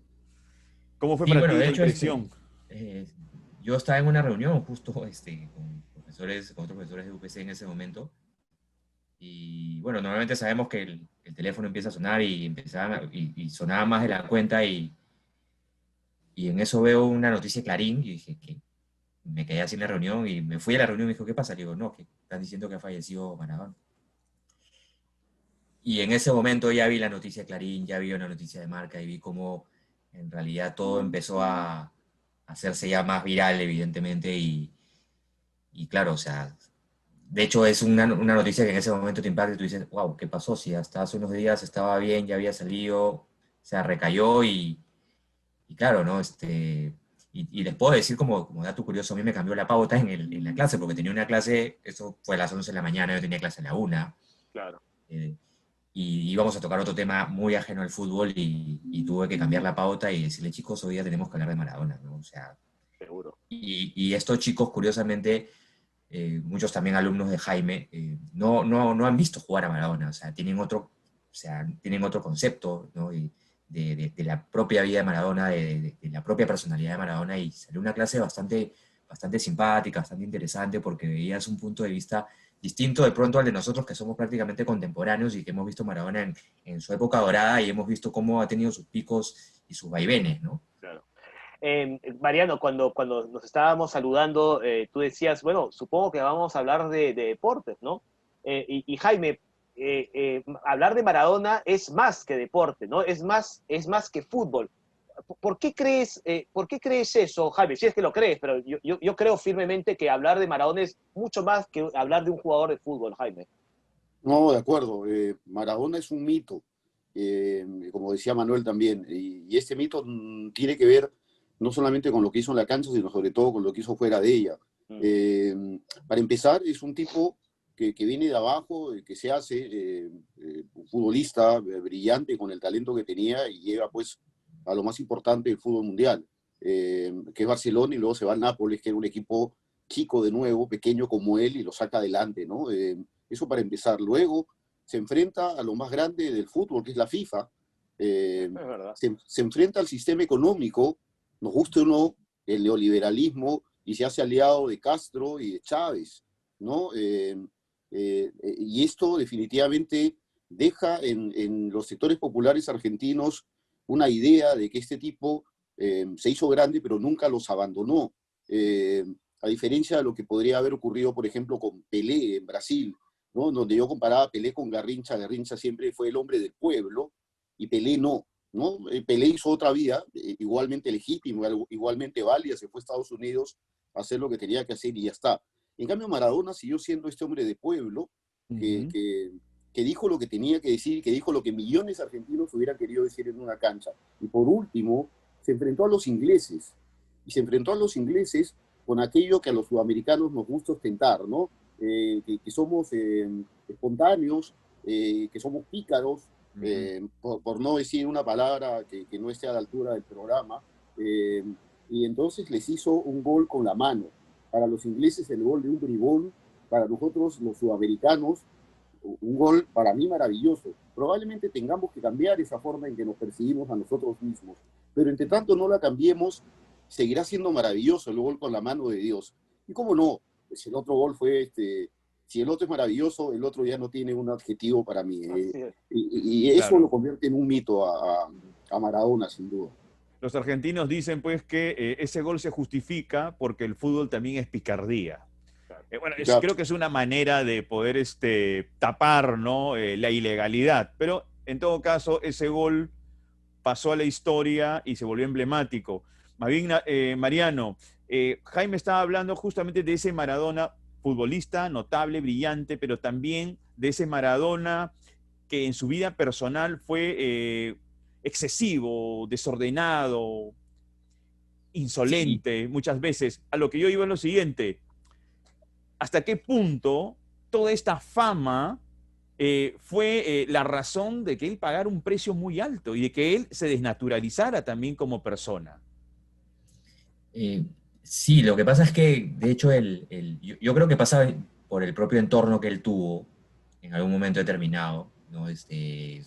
¿cómo fue Sí, para bueno, ti de la hecho, impresión? yo estaba en una reunión justo con otros profesores de UPC en ese momento. Y bueno, normalmente sabemos que el teléfono empieza a sonar y sonaba más de la cuenta y en eso veo una noticia de Clarín y dije que me quedé así en la reunión y me fui a la reunión y me dijo, ¿qué pasa? Le digo, no, que están diciendo que ha fallecido Maradona. Y en ese momento ya vi la noticia de Clarín, ya vi una noticia de Marca y vi cómo en realidad todo empezó a hacerse ya más viral, evidentemente, y claro, o sea, de hecho es una noticia que en ese momento te impacta y tú dices, wow, ¿qué pasó? Si hasta hace unos días estaba bien, ya había salido, o sea, recayó y claro, ¿no? Y les puedo decir como dato curioso, a mí me cambió la pauta en la clase, porque tenía una clase, eso fue a las 11 de la mañana, yo tenía clase a la 1. Claro. Y íbamos a tocar otro tema muy ajeno al fútbol y tuve que cambiar la pauta y decirle, chicos, hoy día tenemos que hablar de Maradona, ¿no? O sea, Seguro. y estos chicos, curiosamente, muchos también alumnos de Jaime, no han visto jugar a Maradona, o sea, tienen otro concepto, ¿no? De la propia vida de Maradona, de la propia personalidad de Maradona, y salió una clase bastante simpática, bastante interesante, porque veías un punto de vista distinto de pronto al de nosotros, que somos prácticamente contemporáneos y que hemos visto Maradona en su época dorada y hemos visto cómo ha tenido sus picos y sus vaivenes, ¿no? Claro. Mariano, cuando nos estábamos saludando, tú decías, bueno, supongo que vamos a hablar de deportes, ¿no? Y Jaime, hablar de Maradona es más que deporte, ¿no? Es más que fútbol. ¿Por qué crees eso, Jaime? Si es que lo crees, pero yo creo firmemente que hablar de Maradona es mucho más que hablar de un jugador de fútbol, Jaime. No, de acuerdo. Maradona es un mito, como decía Manuel también, y este mito tiene que ver no solamente con lo que hizo en la cancha, sino sobre todo con lo que hizo fuera de ella. Para empezar, es un tipo que viene de abajo, que se hace un futbolista brillante con el talento que tenía y llega pues a lo más importante del fútbol mundial. que es Barcelona, y luego se va al Nápoles, que era un equipo chico de nuevo, pequeño como él, y lo saca adelante, ¿no? Eso para empezar. Luego se enfrenta a lo más grande del fútbol, que es la FIFA. Es verdad. Se enfrenta al sistema económico, nos guste o no, el neoliberalismo, y se hace aliado de Castro y de Chávez, ¿no? Y esto definitivamente deja en los sectores populares argentinos una idea de que este tipo se hizo grande, pero nunca los abandonó. A diferencia de lo que podría haber ocurrido, por ejemplo, con Pelé en Brasil, ¿no? Donde yo comparaba a Pelé con Garrincha. Garrincha siempre fue el hombre del pueblo y Pelé no, ¿no? Pelé hizo otra vida, igualmente legítima, igualmente válida, se fue a Estados Unidos a hacer lo que tenía que hacer y ya está. En cambio, Maradona siguió siendo este hombre de pueblo que dijo lo que tenía que decir, que dijo lo que millones de argentinos hubieran querido decir en una cancha. Y por último, se enfrentó a los ingleses. Y se enfrentó a los ingleses con aquello que a los sudamericanos nos gusta ostentar, ¿no? Que somos espontáneos, que somos pícaros, por no decir una palabra que no esté a la altura del programa. Y entonces les hizo un gol con la mano. Para los ingleses el gol de un bribón, para nosotros los sudamericanos un gol para mí maravilloso. Probablemente tengamos que cambiar esa forma en que nos percibimos a nosotros mismos, pero entre tanto no la cambiemos, seguirá siendo maravilloso el gol con la mano de Dios. Y cómo no, pues el otro gol fue, si el otro es maravilloso, el otro ya no tiene un adjetivo para mí. Y eso Claro. lo convierte en un mito a Maradona, sin duda. Los argentinos dicen pues que ese gol se justifica porque el fútbol también es picardía. Bueno, Claro. creo que es una manera de poder tapar, ¿no? La ilegalidad, pero en todo caso ese gol pasó a la historia y se volvió emblemático. Más bien, Mariano, Jaime estaba hablando justamente de ese Maradona, futbolista notable, brillante, pero también de ese Maradona que en su vida personal fue excesivo, desordenado, insolente, muchas veces. A lo que yo iba es lo siguiente: ¿hasta qué punto toda esta fama fue la razón de que él pagara un precio muy alto y de que él se desnaturalizara también como persona? Sí, lo que pasa es que, de hecho, yo creo que pasa por el propio entorno que él tuvo en algún momento determinado, ¿no?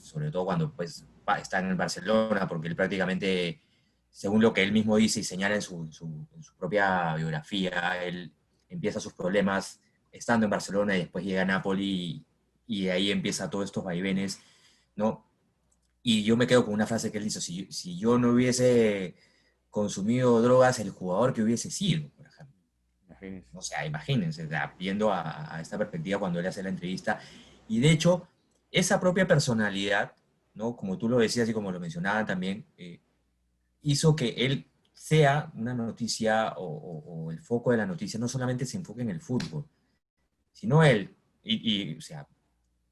Sobre todo cuando pues, está en el Barcelona, porque él prácticamente, según lo que él mismo dice y señala en su propia biografía, él empieza sus problemas estando en Barcelona y después llega a Napoli y de ahí empieza todos estos vaivenes, ¿no? Y yo me quedo con una frase que él hizo: si yo no hubiese consumido drogas, el jugador que hubiese sido, por ejemplo. Imagínense. O sea, imagínense, viendo a esta perspectiva cuando él hace la entrevista. Y de hecho, esa propia personalidad, ¿no? Como tú lo decías y como lo mencionaba también, hizo que él sea una noticia o el foco de la noticia no solamente se enfoque en el fútbol, sino él, o sea,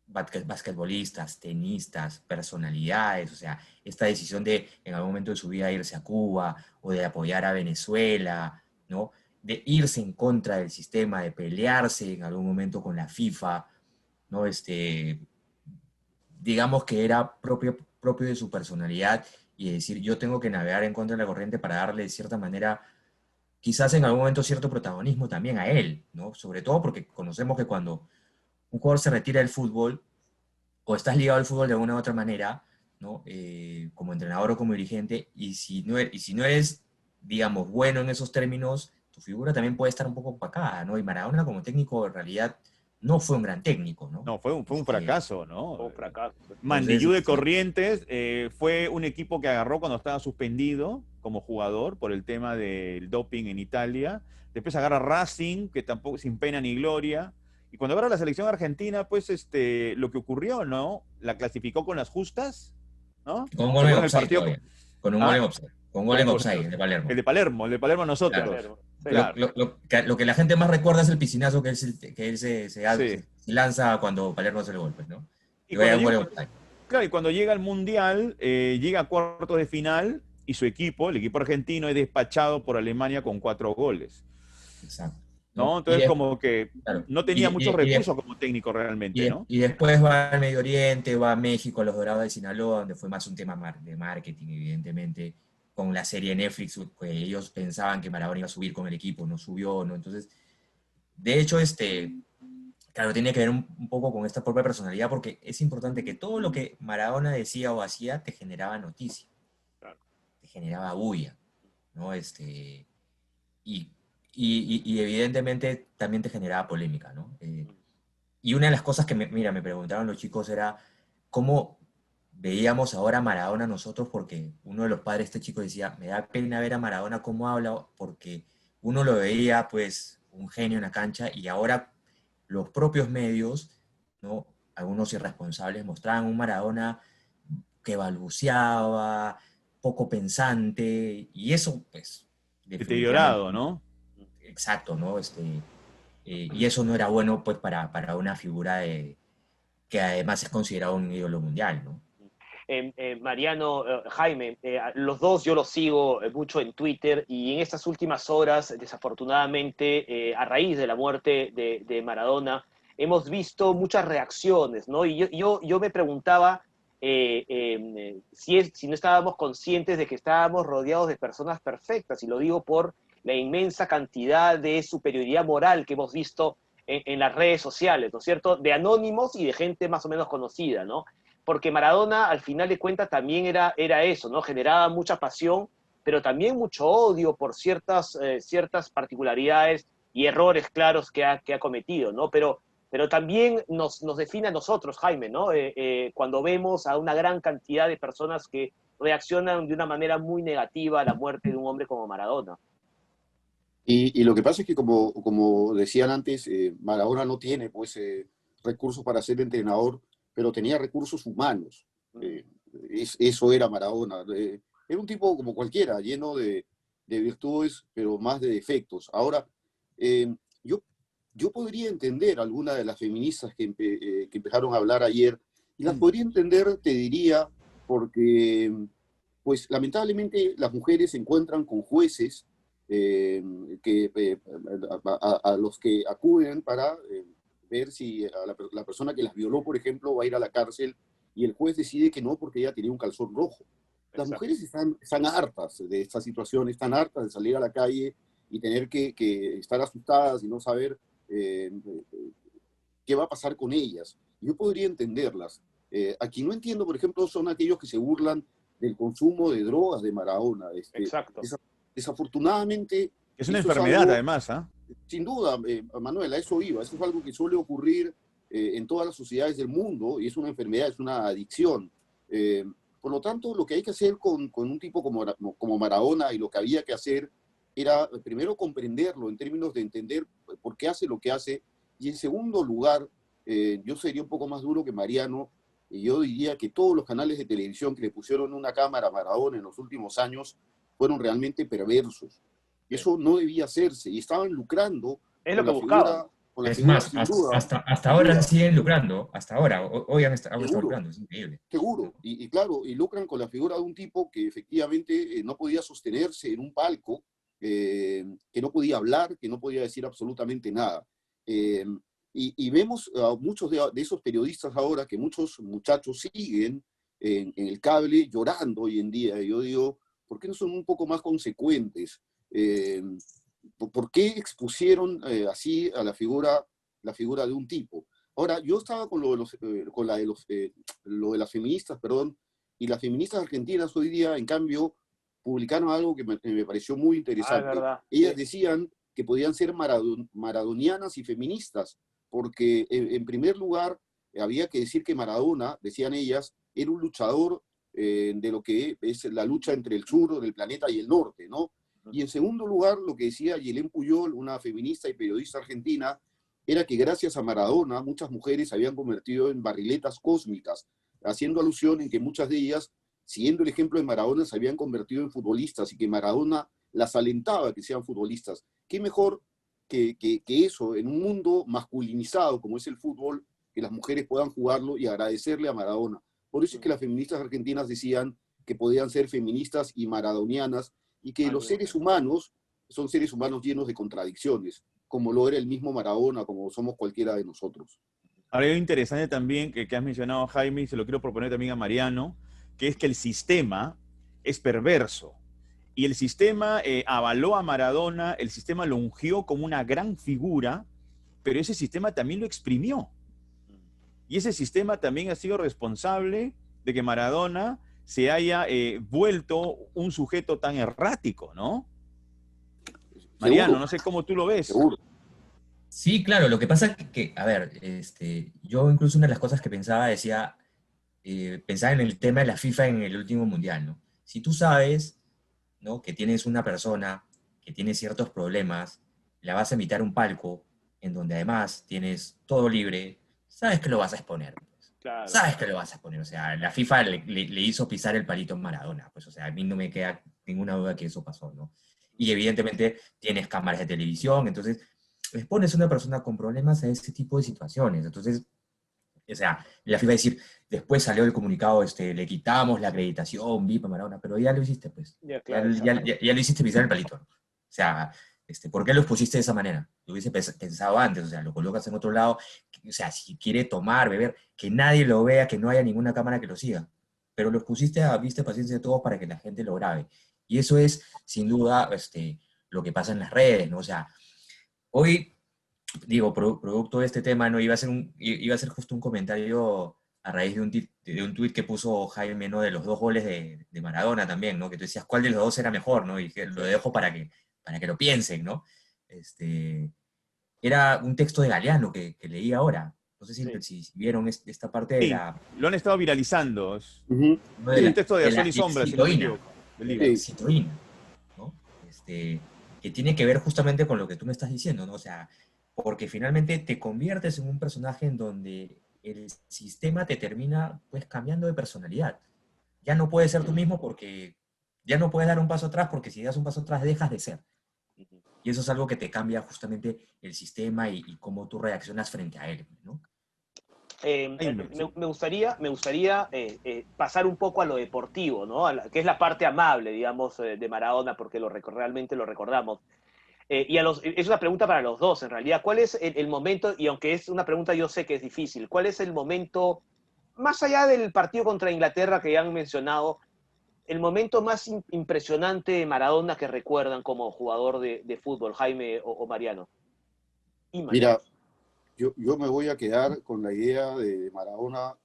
basquetbolistas, tenistas, personalidades, o sea, esta decisión de en algún momento de su vida irse a Cuba o de apoyar a Venezuela, ¿no? De irse en contra del sistema, de pelearse en algún momento con la FIFA, ¿no? Digamos que era propio de su personalidad y decir, yo tengo que navegar en contra de la corriente para darle de cierta manera, quizás en algún momento cierto protagonismo también a él, ¿no? Sobre todo porque conocemos que cuando un jugador se retira del fútbol o estás ligado al fútbol de alguna u otra manera, ¿no? Como entrenador o como dirigente, y si no eres, digamos, bueno en esos términos, tu figura también puede estar un poco opacada, ¿no? Y Maradona como técnico en realidad no fue un gran técnico, ¿no? No, fue un fracaso, ¿no? Fue un fracaso. Mandillú de Corrientes fue un equipo que agarró cuando estaba suspendido como jugador por el tema del doping en Italia. Después agarra Racing, que tampoco sin pena ni gloria. Y cuando agarra la selección argentina, pues lo que ocurrió, ¿no? La clasificó con las justas, ¿no? Con un gol en offside todavía. Con un gol en Ah, offside. Con un gol en offside, el de Palermo. El de Palermo a nosotros. Claro. Claro. Lo que la gente más recuerda es el piscinazo que él se Sí. lanza cuando Palermo hace el gol, pues, ¿no? Y vaya cuando un gol en llega, offside. claro, y cuando llega al Mundial, llega a cuartos de final y su equipo, el equipo argentino, es despachado por Alemania con 4 goles. Exacto. ¿No? Entonces, como que claro, no tenía muchos recursos como técnico realmente, ¿no? Y después va al Medio Oriente, va a México, a los Dorados de Sinaloa, donde fue más un tema de marketing, evidentemente, con la serie de Netflix, que ellos pensaban que Maradona iba a subir con el equipo, no subió, ¿no? Entonces, de hecho, claro, tiene que ver un poco con esta propia personalidad, porque es importante que todo lo que Maradona decía o hacía te generaba noticia, Claro. te generaba bulla, ¿no? Y evidentemente también te generaba polémica, ¿no? Y una de las cosas que, mira, me preguntaron los chicos era cómo veíamos ahora a Maradona nosotros, porque uno de los padres de este chico decía, me da pena ver a Maradona cómo habla, porque uno lo veía, pues, un genio en la cancha, y ahora los propios medios, ¿no? Algunos irresponsables, mostraban un Maradona que balbuceaba, poco pensante, y eso, pues, definitivamente, Deteriorado, ¿no? exacto, ¿no? Y eso no era bueno, pues, para una figura que además es considerado un ídolo mundial, ¿no? Mariano, Jaime, los dos yo los sigo mucho en Twitter y en estas últimas horas, desafortunadamente, a raíz de la muerte de Maradona, hemos visto muchas reacciones, ¿no? Y yo me preguntaba si no estábamos conscientes de que estábamos rodeados de personas perfectas, y lo digo por la inmensa cantidad de superioridad moral que hemos visto en las redes sociales, ¿no es cierto? De anónimos y de gente más o menos conocida, ¿no? Porque Maradona, al final de cuentas, también era eso, ¿no? Generaba mucha pasión, pero también mucho odio por ciertas particularidades y errores claros que ha cometido, ¿no? Pero también nos define a nosotros, Jaime, ¿no? Cuando vemos a una gran cantidad de personas que reaccionan de una manera muy negativa a la muerte de un hombre como Maradona. Y lo que pasa es que, como decían antes, Maradona no tiene pues, recursos para ser entrenador, pero tenía recursos humanos. Eso era Maradona. Era un tipo como cualquiera, lleno de virtudes, pero más de defectos. Ahora, yo podría entender algunas de las feministas que empezaron a hablar ayer, y las podría entender, te diría, porque, pues, lamentablemente las mujeres se encuentran con jueces a los que acuden para ver si la persona que las violó, por ejemplo, va a ir a la cárcel, y el juez decide que no porque ella tenía un calzón rojo. Las Exacto. mujeres están hartas de esta situación, están hartas de salir a la calle y tener que estar asustadas y no saber qué va a pasar con ellas. Yo podría entenderlas. A quien no entiendo, por ejemplo, son aquellos que se burlan del consumo de drogas de Maradona. Exacto. Desafortunadamente, Es una eso es enfermedad, algo, además, ¿ah? sin duda, Manuel, a eso iba. Eso es algo que suele ocurrir en todas las sociedades del mundo, y es una enfermedad, es una adicción. Por lo tanto, lo que hay que hacer con un tipo como Maradona, y lo que había que hacer, era primero comprenderlo en términos de entender por qué hace lo que hace, y en segundo lugar, yo sería un poco más duro que Mariano, y yo diría que todos los canales de televisión que le pusieron una cámara a Maradona en los últimos años fueron realmente perversos. Eso no debía hacerse, y estaban lucrando Es lo con que la buscaban. figura, con la Es figura más, sin duda, hasta sin ahora duda, siguen lucrando, hasta ahora, hoy han estado seguro, lucrando, es increíble. seguro. Y claro, y lucran con la figura de un tipo que efectivamente no podía sostenerse en un palco, que no podía hablar, que no podía decir absolutamente nada. Eh, y vemos a muchos de esos periodistas ahora, que muchos muchachos siguen en el cable llorando hoy en día. Y yo digo, ¿por qué no son un poco más consecuentes? ¿Por qué expusieron así a la figura de un tipo? Ahora, yo estaba con lo de las feministas, perdón, y las feministas argentinas hoy día, en cambio, publicaron algo que me pareció muy Ah, es interesante. verdad. Ellas Sí. decían que podían ser maradonianas y feministas, porque en primer lugar había que decir que Maradona, decían ellas, era un luchador de lo que es la lucha entre el sur del planeta y el norte, ¿no? Y en segundo lugar, lo que decía Yelén Puyol, una feminista y periodista argentina, era que gracias a Maradona muchas mujeres se habían convertido en barriletas cósmicas, haciendo alusión en que muchas de ellas, siguiendo el ejemplo de Maradona, se habían convertido en futbolistas, y que Maradona las alentaba a que sean futbolistas. ¿Qué mejor que eso, en un mundo masculinizado como es el fútbol, que las mujeres puedan jugarlo y agradecerle a Maradona? Por eso es que las feministas argentinas decían que podían ser feministas y maradonianas, y que los seres humanos son seres humanos llenos de contradicciones, como lo era el mismo Maradona, como somos cualquiera de nosotros. Ahora, algo interesante también que has mencionado, Jaime, y se lo quiero proponer también a Mariano, que es que el sistema es perverso. y el sistema avaló a Maradona, el sistema lo ungió como una gran figura, pero ese sistema también lo exprimió. Y ese sistema también ha sido responsable de que Maradona se haya vuelto un sujeto tan errático, ¿no? Mariano, Seguro, no sé cómo tú lo ves. seguro. Sí, claro, lo que pasa es que, a ver, yo incluso una de las cosas que pensaba decía, pensaba en el tema de la FIFA en el último mundial, ¿no? Si tú sabes, ¿no?, que tienes una persona que tiene ciertos problemas, la vas a invitar a un palco en donde además tienes todo libre, sabes que lo vas a exponer, pues. Claro. Sabes que lo vas a exponer, o sea, la FIFA le hizo pisar el palito en Maradona, pues, o sea, a mí no me queda ninguna duda que eso pasó, ¿no? Y evidentemente tienes cámaras de televisión, entonces expones a una persona con problemas a ese tipo de situaciones. Entonces, o sea, la FIFA va a decir, después salió el comunicado, le quitamos la acreditación, VIP a Maradona, pero ya lo hiciste, pues. Ya, claro, Ya lo hiciste pisar el palito, ¿no? O sea, ¿por qué lo pusiste de esa manera? Lo hubiese pensado antes, o sea, lo colocas en otro lado, o sea, si quiere tomar, beber, que nadie lo vea, que no haya ninguna cámara que lo siga. Pero lo pusiste a vista y paciencia de todos para que la gente lo grabe. Y eso es, sin duda, lo que pasa en las redes, ¿no? O sea, hoy, digo, producto de este tema, ¿no? Iba a ser justo un comentario a raíz de un tuit que puso Jaime, ¿no?, de los 2 goles de Maradona también, ¿no? Que tú decías, ¿cuál de los 2 era mejor, ¿no? Y que lo dejo para que lo piensen, ¿no? Era un texto de Galeano que leí ahora. No sé si vieron esta parte de Sí, la... lo han estado viralizando. Ujú. ¿no?, de El la- texto de de la Sol y Sombra, si no me citoína. equivoco, del De libro. la citoína, ¿no? Que tiene que ver justamente con lo que tú me estás diciendo, ¿no? O sea, porque finalmente te conviertes en un personaje en donde el sistema te termina, pues, cambiando de personalidad. Ya no puedes ser tú mismo porque ya no puedes dar un paso atrás, porque si das un paso atrás dejas de ser. Y eso es algo que te cambia justamente el sistema y cómo tú reaccionas frente a él, ¿no? Me gustaría pasar un poco a lo deportivo, ¿no? Que es la parte amable, digamos, de Maradona, porque realmente lo recordamos. Es una pregunta para los dos, en realidad. ¿Cuál es el momento, y aunque es una pregunta yo sé que es difícil, cuál es el momento, más allá del partido contra Inglaterra que ya han mencionado, el momento más impresionante de Maradona que recuerdan como jugador de fútbol, Jaime o Mariano? Y Mariano. Mira, yo me voy a quedar con la idea de Maradona,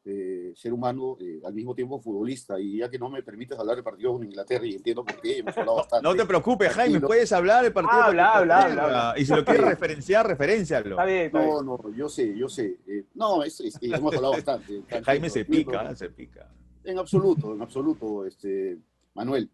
ser humano, al mismo tiempo futbolista, y ya que no me permites hablar del partido con Inglaterra, y entiendo por qué, hemos hablado bastante. No te preocupes, Jaime, Tranquilo. puedes hablar del partido. Habla. Y si lo quieres referenciar, referencialo. Está bien, está bien. No, yo sé. No, hemos hablado bastante. Tranquilo, Jaime se tranquilo. pica, se pica. En absoluto, Manuel.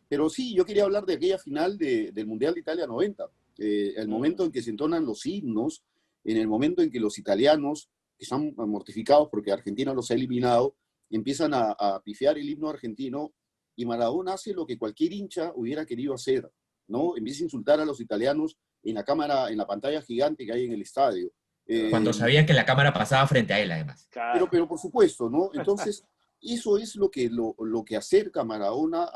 Pero sí, yo quería hablar de aquella final del Mundial de Italia 90. El momento en que se entonan los himnos, en el momento en que los italianos, que están mortificados porque Argentina los ha eliminado, empiezan a pifiar el himno argentino, y Maradona hace lo que cualquier hincha hubiera querido hacer, ¿no? Empieza a insultar a los italianos en la cámara, en la pantalla gigante que hay en el estadio. Cuando sabían que la cámara pasaba frente a él, además. Claro. Pero por supuesto, ¿no? Entonces, eso es lo que acerca a Maradona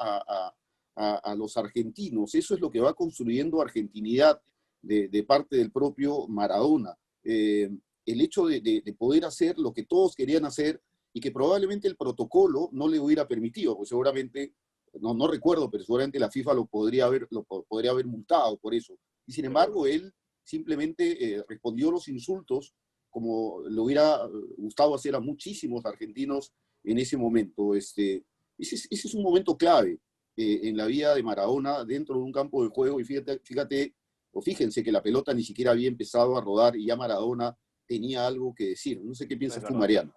a los argentinos. Eso es lo que va construyendo argentinidad de parte del propio Maradona. El hecho de poder hacer lo que todos querían hacer y que probablemente el protocolo no le hubiera permitido, pues seguramente, no recuerdo, pero seguramente la FIFA lo podría haber multado por eso. Y sin embargo, él simplemente respondió los insultos como le hubiera gustado hacer a muchísimos argentinos en ese momento. Ese es un momento clave en la vida de Maradona dentro de un campo de juego, y fíjense que la pelota ni siquiera había empezado a rodar y ya Maradona tenía algo que decir. No sé qué piensas tú, Mariano.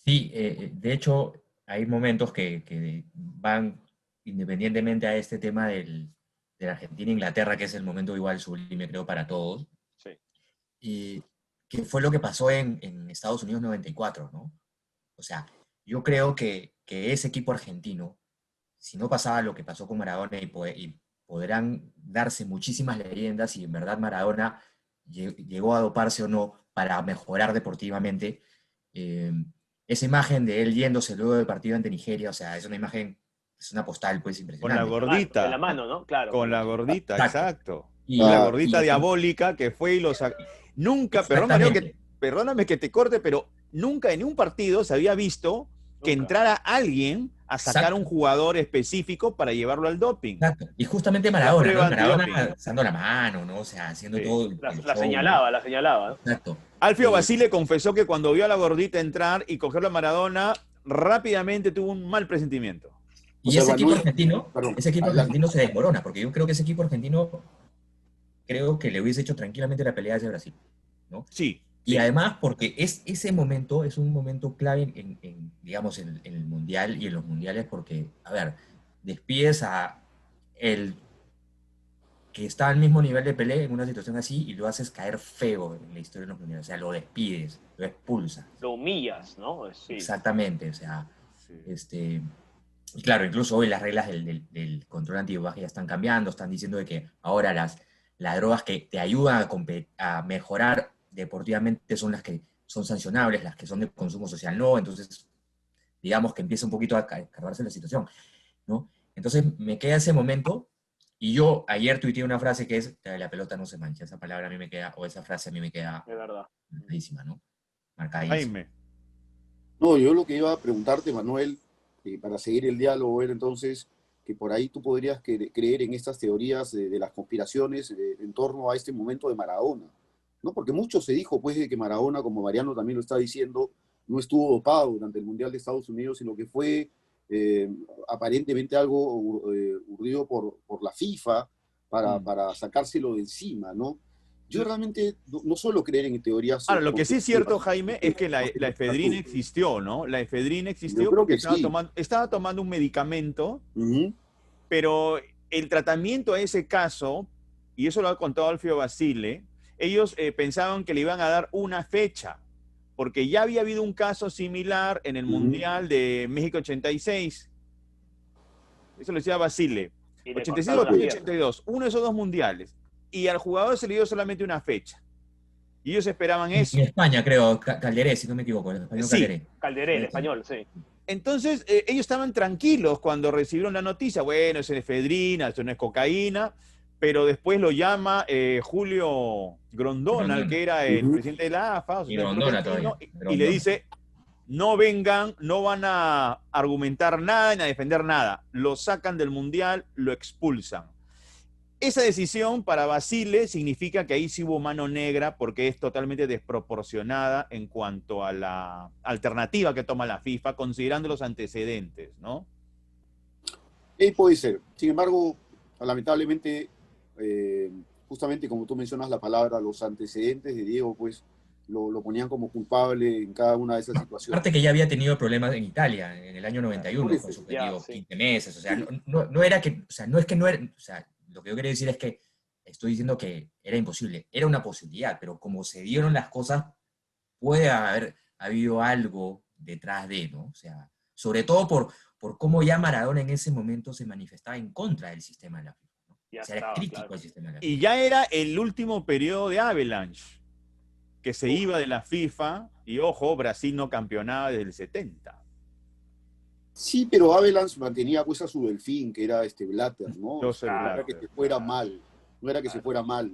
Sí, de hecho, hay momentos que van independientemente a este tema de la Argentina-Inglaterra, que es el momento igual sublime, creo, para todos. Sí. Y que fue lo que pasó en Estados Unidos 94, ¿no? O sea, yo creo que ese equipo argentino, si no pasaba lo que pasó con Maradona, y podrán darse muchísimas leyendas si en verdad Maradona llegó a doparse o no para mejorar deportivamente, esa imagen de él yéndose luego del partido ante Nigeria, o sea, es una imagen, es una postal, pues, Con impresionante. la gordita. En la mano, ¿no? Claro. Con la gordita, exacto. Y la gordita y- diabólica que fue y los... Nunca, Exactamente. perdóname que te corte, pero nunca en un partido se había visto que Nunca. entrara alguien a sacar a un Exacto. jugador específico para llevarlo al doping. Exacto. Y justamente La Maradona, prueba ¿no? Maradona antidoping. alzando la mano, ¿no? O sea, haciendo Sí. todo el La show, señalaba, ¿no? la señalaba, ¿no? Exacto. Alfio Basile confesó que cuando vio a la gordita entrar y cogerlo a Maradona, rápidamente tuvo un mal presentimiento. O Y sea, ese equipo Manuel, argentino, perdón, ese equipo adelante. argentino se desmorona, porque yo creo que ese equipo argentino creo que le hubiese hecho tranquilamente la pelea hacia Brasil, ¿no? Sí, Y sí. además porque ese momento es un momento clave digamos, en el Mundial y en los Mundiales porque, a ver, despides a el que está al mismo nivel de Pelé en una situación así y lo haces caer feo en la historia de los Mundiales. O sea, lo despides, lo expulsas. Lo humillas, ¿no? Sí. Exactamente, o sea, Sí. y claro, incluso hoy las reglas del control antidopaje ya están cambiando, están diciendo de que ahora las drogas que te ayudan a mejorar deportivamente son las que son sancionables, las que son de consumo social no, entonces digamos que empieza un poquito a cargarse la situación, ¿no? Entonces me queda ese momento y yo ayer tuiteé una frase que es la pelota no se mancha, esa palabra a mí me queda, o esa frase a mí me queda De verdad. marcadísima, ¿no? Marcadísima. Jaime. No, yo lo que iba a preguntarte, Manuel, para seguir el diálogo, era entonces que por ahí tú podrías creer en estas teorías de las conspiraciones en torno a este momento de Maradona, ¿no? Porque mucho se dijo, pues, de que Maradona, como Mariano también lo está diciendo, no estuvo dopado durante el Mundial de Estados Unidos, sino que fue eh, aparentemente algo urdido por la FIFA para sacárselo de encima, ¿no? Yo realmente no suelo creer en teorías Ahora, lo que sí es cierto, conspirativas. Jaime, es que la efedrina existió, ¿no? La efedrina Yo existió creo porque que sí. estaba tomando un medicamento, Ujú. pero el tratamiento a ese caso, y eso lo ha contado Alfio Basile, ellos pensaban que le iban a dar una fecha, porque ya había habido un caso similar en el Mundial de México 86. Eso lo decía Basile. Y le 86 cortaron o las piernas. 82, uno de esos dos mundiales. Y al jugador se le dio solamente una fecha. Y ellos esperaban En eso. España, creo, Calderé, si no me equivoco, el español Sí. Calderé. Calderé, el español, sí. Entonces, ellos estaban tranquilos cuando recibieron la noticia. Bueno, es efedrina, eso no es cocaína. Pero después lo llama Julio Grondona, el Grondona. que era el Ujú. presidente de la AFA, Y del club Grondona argentino, todavía. y le Grondona. dice, no vengan, no van a argumentar nada ni a defender nada. Lo sacan del Mundial, lo expulsan. Esa decisión para Basile significa que ahí sí hubo mano negra porque es totalmente desproporcionada en cuanto a la alternativa que toma la FIFA, considerando los antecedentes, ¿no? Puede ser. Sin embargo, lamentablemente, justamente como tú mencionas la palabra, los antecedentes de Diego, pues lo ponían como culpable en cada una de esas situaciones. Aparte que ya había tenido problemas en Italia, en el año Por 91 eso, fue suspendido ya, sí. 15 meses, o sea, no era que, o sea, no es que no era, o sea, lo que yo quería decir es que estoy diciendo que era imposible, era una posibilidad, pero como se dieron las cosas, puede haber habido algo detrás de, ¿no? O sea, sobre todo por cómo ya Maradona en ese momento se manifestaba en contra del sistema de la FIFA, ¿no? Ya O sea, era estaba, crítico claro. al sistema de la FIFA. Y ya era el último periodo de Avalanche, que se Uf. iba de la FIFA, y ojo, Brasil no campeonaba desde el 70. Sí, pero Avalanche mantenía pues a su delfín, que era Blatter, ¿no? Joseph No era Blatter, que se fuera mal, no era que se fuera mal.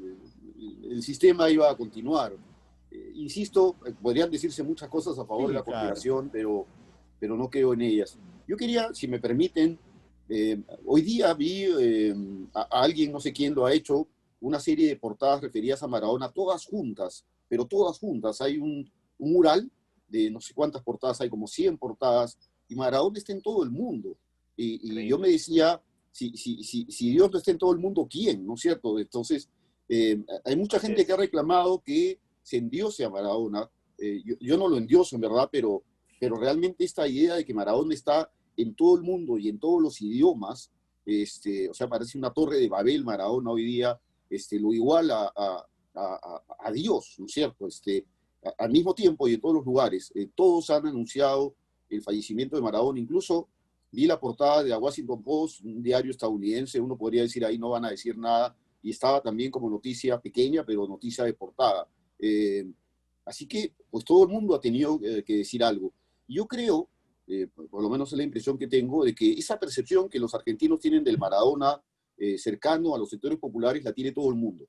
El sistema iba a continuar. Insisto, podrían decirse muchas cosas a favor Sí, de la claro. conspiración, pero no creo en ellas. Yo quería, si me permiten, hoy día vi a alguien, no sé quién lo ha hecho, una serie de portadas referidas a Maradona, todas juntas, pero todas juntas. Hay un mural de no sé cuántas portadas, hay como 100 portadas, y Maradona está en todo el mundo. Y yo me decía, si Dios no está en todo el mundo, ¿quién? ¿No es cierto? Entonces, hay mucha gente que ha reclamado que se endiose a Maradona. Yo no lo endioso, en verdad, pero realmente esta idea de que Maradona está en todo el mundo y en todos los idiomas, o sea, parece una torre de Babel Maradona hoy día, lo iguala a Dios, ¿no es cierto? Al mismo tiempo y en todos los lugares, todos han anunciado el fallecimiento de Maradona. Incluso vi la portada de la Washington Post, un diario estadounidense, uno podría decir ahí no van a decir nada, y estaba también como noticia pequeña, pero noticia de portada. Así que, pues todo el mundo ha tenido que decir algo. Yo creo, por lo menos es la impresión que tengo, de que esa percepción que los argentinos tienen del Maradona cercano a los sectores populares la tiene todo el mundo.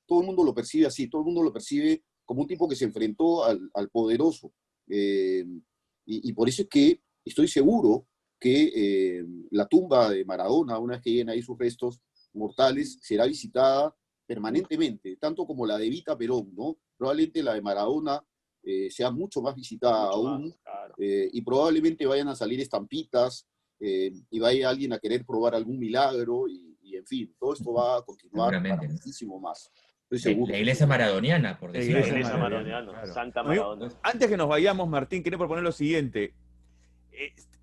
Todo el mundo lo percibe así, todo el mundo lo percibe como un tipo que se enfrentó al poderoso. Y por eso es que estoy seguro que la tumba de Maradona, una vez que lleguen ahí sus restos mortales, será visitada permanentemente, tanto como la de Evita Perón, ¿no? Probablemente la de Maradona sea mucho más visitada Mucho aún, más, claro. y probablemente vayan a salir estampitas, y vaya alguien a querer probar algún milagro, y en fin, todo esto va a continuar para Seguramente, ¿no? muchísimo más. Estoy La, seguro. la iglesia maradoniana, por La decirlo. La iglesia iglesia maradoniana, maradoniana, claro. Santa No, yo- Maradona. Antes que nos vayamos, Martín, quería proponer lo siguiente.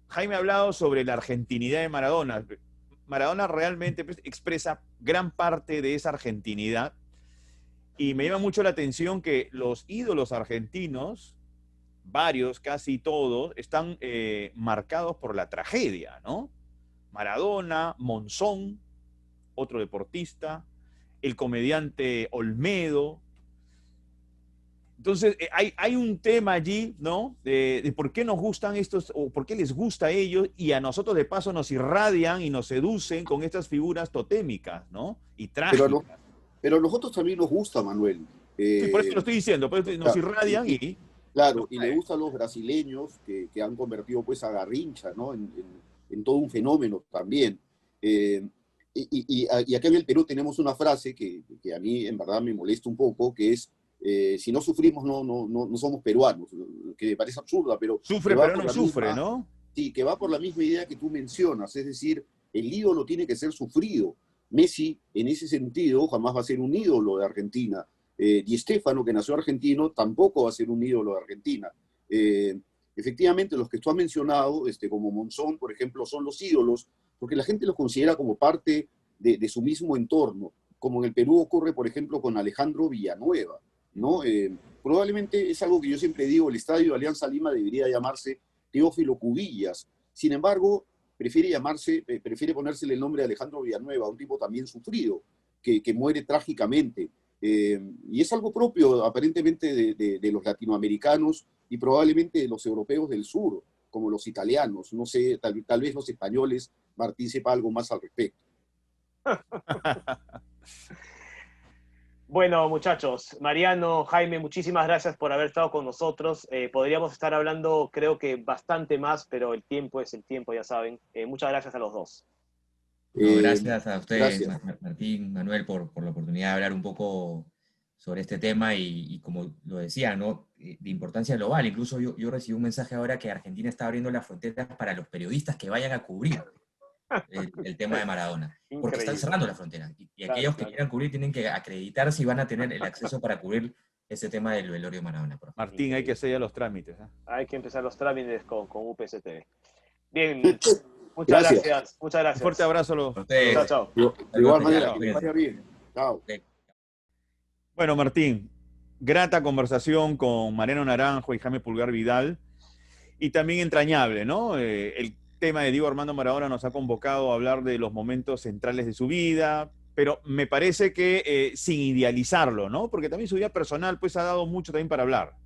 Jaime ha hablado sobre la argentinidad de Maradona. Maradona realmente pues, expresa gran parte de esa argentinidad y me llama mucho la atención que los ídolos argentinos, varios, casi todos, están marcados por la tragedia, ¿no? Maradona, Monzón, otro deportista, el comediante Olmedo. Entonces, hay un tema allí, ¿no? De por qué nos gustan estos, o por qué les gusta a ellos, y a nosotros de paso nos irradian y nos seducen con estas figuras totémicas, ¿no? Y Pero, trágicas. pero a nosotros también nos gusta, Manuel. Sí, por eso lo estoy diciendo, por eso nos irradian y... Claro, y le gustan los brasileños que han convertido pues a Garrincha, ¿no? En todo un fenómeno también. Y acá en el Perú tenemos una frase que a mí en verdad me molesta un poco, que es, si no sufrimos no somos peruanos, que me parece absurda, pero... Sufre, que va pero por no la sufre, misma, ¿no? Sí, que va por la misma idea que tú mencionas, es decir, el ídolo tiene que ser sufrido. Messi, en ese sentido, jamás va a ser un ídolo de Argentina. Di Stéfano, que nació argentino, tampoco va a ser un ídolo de Argentina. Efectivamente, los que tú has mencionado, como Monzón, por ejemplo, son los ídolos, porque la gente los considera como parte de su mismo entorno, como en el Perú ocurre, por ejemplo, con Alejandro Villanueva, ¿no? Probablemente es algo que yo siempre digo, el estadio de Alianza Lima debería llamarse Teófilo Cubillas. Sin embargo, prefiere ponérsele el nombre de Alejandro Villanueva, un tipo también sufrido, que muere trágicamente. Y es algo propio, aparentemente, de los latinoamericanos y probablemente de los europeos del sur, como los italianos. No sé, tal vez los españoles, Martín, sepa algo más al respecto. Bueno, muchachos, Mariano, Jaime, muchísimas gracias por haber estado con nosotros. Podríamos estar hablando, creo que bastante más, pero el tiempo es el tiempo, ya saben. Muchas gracias a los dos. No, gracias a ustedes, Gracias. Martín, Manuel, por la oportunidad de hablar un poco sobre este tema y como lo decía, ¿no? De importancia global. Incluso yo recibí un mensaje ahora que Argentina está abriendo las fronteras para los periodistas que vayan a cubrir el tema de Maradona, porque están Increíble. cerrando la frontera. Y Claro, aquellos claro. que quieran cubrir tienen que acreditar si van a tener el acceso para cubrir ese tema del velorio de Maradona. Por favor. Martín, hay que hacer ya los trámites. ¿Eh? Hay que empezar los trámites con UPCTV. Bien, muchas Gracias. gracias. Muchas Un gracias. fuerte abrazo a los... A ustedes. Chao, chao. De igual manera, Chao. que vaya bien. Chao. Bueno, Martín, grata conversación con Mariano Naranjo y Jaime Pulgar Vidal, y también entrañable, ¿no? El tema de Diego Armando Maradona nos ha convocado a hablar de los momentos centrales de su vida, pero me parece que sin idealizarlo, ¿no? Porque también su vida personal pues ha dado mucho también para hablar.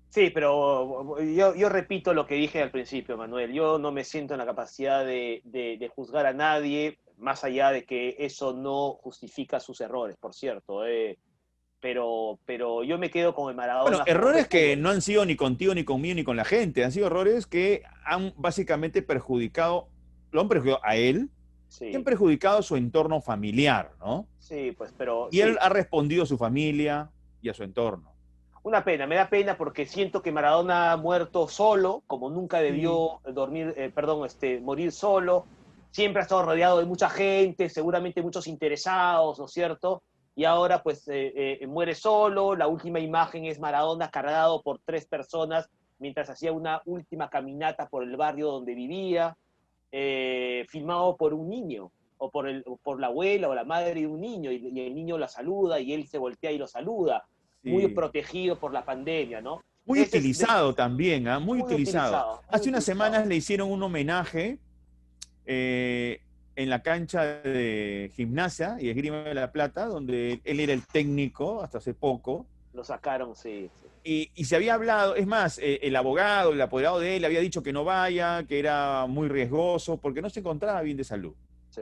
Sí, pero yo repito lo que dije al principio, Manuel. Yo no me siento en la capacidad de juzgar a nadie, más allá de que eso no justifica sus errores, por cierto. Pero yo me quedo con el Maradona. Bueno, errores que no han sido ni contigo, ni conmigo, ni con la gente. Han sido errores que han básicamente perjudicado, lo han perjudicado a él, Sí. y han perjudicado a su entorno familiar, ¿no? Sí, pues, pero... Y sí. él ha respondido a su familia y a su entorno. Una pena, me da pena porque siento que Maradona ha muerto solo, como nunca debió morir solo. Siempre ha estado rodeado de mucha gente, seguramente muchos interesados, ¿no es cierto? Y ahora pues muere solo. La última imagen es Maradona cargado por 3 personas mientras hacía una última caminata por el barrio donde vivía, filmado por un niño, o por la abuela o la madre de un niño, y el niño la saluda y él se voltea y lo saluda. Sí. Muy protegido por la pandemia, ¿no? Muy utilizado también, ¿eh? Muy utilizado. Hace unas semanas le hicieron un homenaje en la cancha de Gimnasia y Esgrima de la Plata, donde él era el técnico hasta hace poco. Lo sacaron, sí. Y se había hablado, es más, el abogado, el apoderado de él había dicho que no vaya, que era muy riesgoso, porque no se encontraba bien de salud. Sí.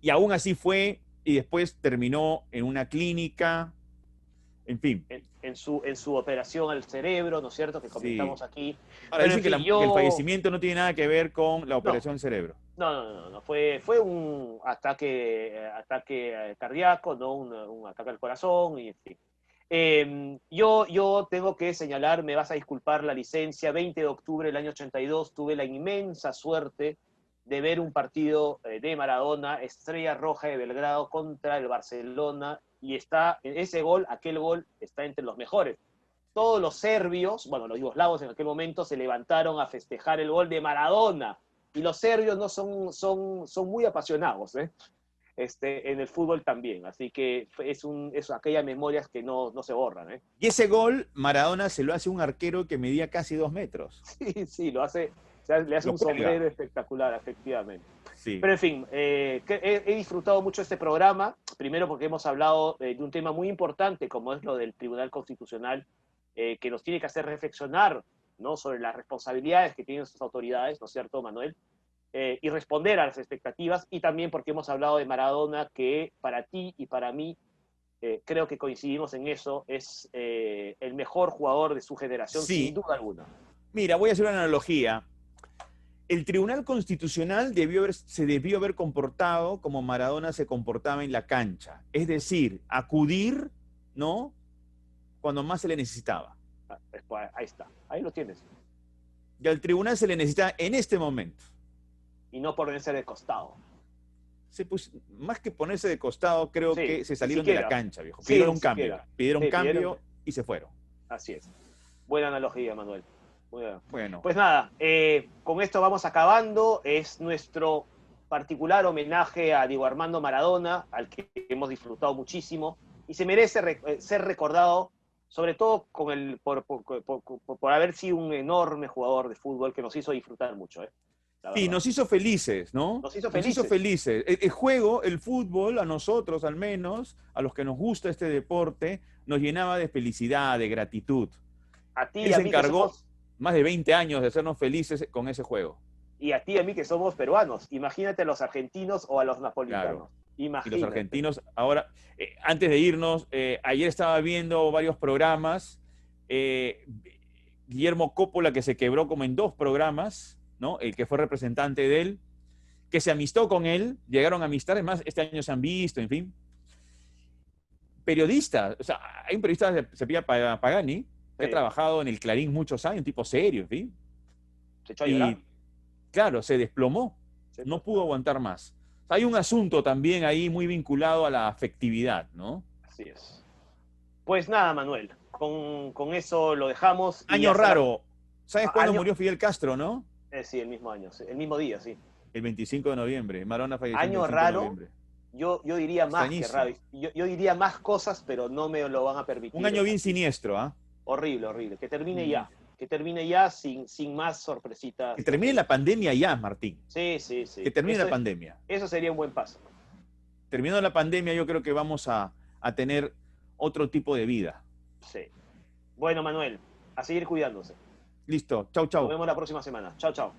Y aún así fue, y después terminó en una clínica. En fin. en su operación al cerebro, ¿no es cierto?, que comentamos aquí. Ahora, Pero, dicen que, en fin, que el fallecimiento no tiene nada que ver con la operación al cerebro. No. Fue un ataque cardíaco, ¿no? Un ataque al corazón, y en fin. Yo tengo que señalar, me vas a disculpar la licencia, 20 de octubre del año 82, tuve la inmensa suerte de ver un partido de Maradona, Estrella Roja de Belgrado contra el Barcelona, y aquel gol está entre los mejores. Todos los serbios, bueno, los yugoslavos en aquel momento, se levantaron a festejar el gol de Maradona, y los serbios no son muy apasionados, ¿eh? En el fútbol también, así que es aquellas memorias que no se borran, ¿eh? Y ese gol, Maradona se lo hace un arquero que medía casi 2 metros. Sí, lo hace, le hace un sombrero espectacular, efectivamente. Sí. Pero en fin, he disfrutado mucho este programa, primero porque hemos hablado de un tema muy importante, como es lo del Tribunal Constitucional, que nos tiene que hacer reflexionar, ¿no?, sobre las responsabilidades que tienen sus autoridades, ¿no es cierto, Manuel? Y responder a las expectativas, y también porque hemos hablado de Maradona, que para ti y para mí, creo que coincidimos en eso, es el mejor jugador de su generación, Sí. sin duda alguna. Mira, voy a hacer una analogía. El Tribunal Constitucional se debió haber comportado como Maradona se comportaba en la cancha. Es decir, acudir, ¿no?, cuando más se le necesitaba. Ahí está, ahí lo tienes. Y al tribunal se le necesita en este momento. Y no ponerse de costado. Más que ponerse de costado, creo Sí, que se salieron ni de la siquiera. cancha, viejo. Sí, Pidieron ni cambio. siquiera. Pidieron Sí, cambio y se fueron. Así es. Buena analogía, Manuel. Muy bien. Bueno, Pues nada, con esto vamos acabando. Es nuestro particular homenaje a Diego Armando Maradona, al que hemos disfrutado muchísimo, y se merece ser recordado, sobre todo por haber sido un enorme jugador de fútbol que nos hizo disfrutar mucho, ¿eh? sí, nos hizo felices, ¿no? Nos hizo felices. El juego, el fútbol, a nosotros al menos, a los que nos gusta este deporte, nos llenaba de felicidad, de gratitud. A ti Él y a se mí encargó más de 20 años de hacernos felices con ese juego. y a ti y a mí que somos peruanos. Imagínate a los argentinos o a los napolitanos. Claro. Imagínate. Y los argentinos, ahora, antes de irnos, ayer estaba viendo varios programas, Guillermo Coppola, que se quebró como en 2 programas, ¿no?, el que fue representante de él, que se amistó con él, llegaron a amistar, además este año se han visto, en fin. Periodistas, o sea, hay un periodista que se llama Pagani, que ha trabajado en el Clarín muchos años, un tipo serio, en fin. Se echó a llorar. Y claro, se desplomó, no pudo aguantar más. O sea, hay un asunto también ahí muy vinculado a la afectividad, ¿no? Así es. Pues nada, Manuel, con eso lo dejamos. Año raro. ¿Sabes cuándo año... murió Fidel Castro, no? Sí, el mismo año, el mismo día, sí. El 25 de noviembre. Maradona falleció el Año 25 de raro. noviembre. Yo diría más que raro. Yo diría más cosas, pero no me lo van a permitir. Un año bien siniestro, ¿ah? Horrible. Que termine ya. Que termine ya sin más sorpresitas. Que termine la pandemia ya, Martín. Sí. Que termine la pandemia. Eso sería un buen paso. Terminando la pandemia, yo creo que vamos a tener otro tipo de vida. Sí. Bueno, Manuel, a seguir cuidándose. Listo. Chau. Nos vemos la próxima semana. Chau. Chau.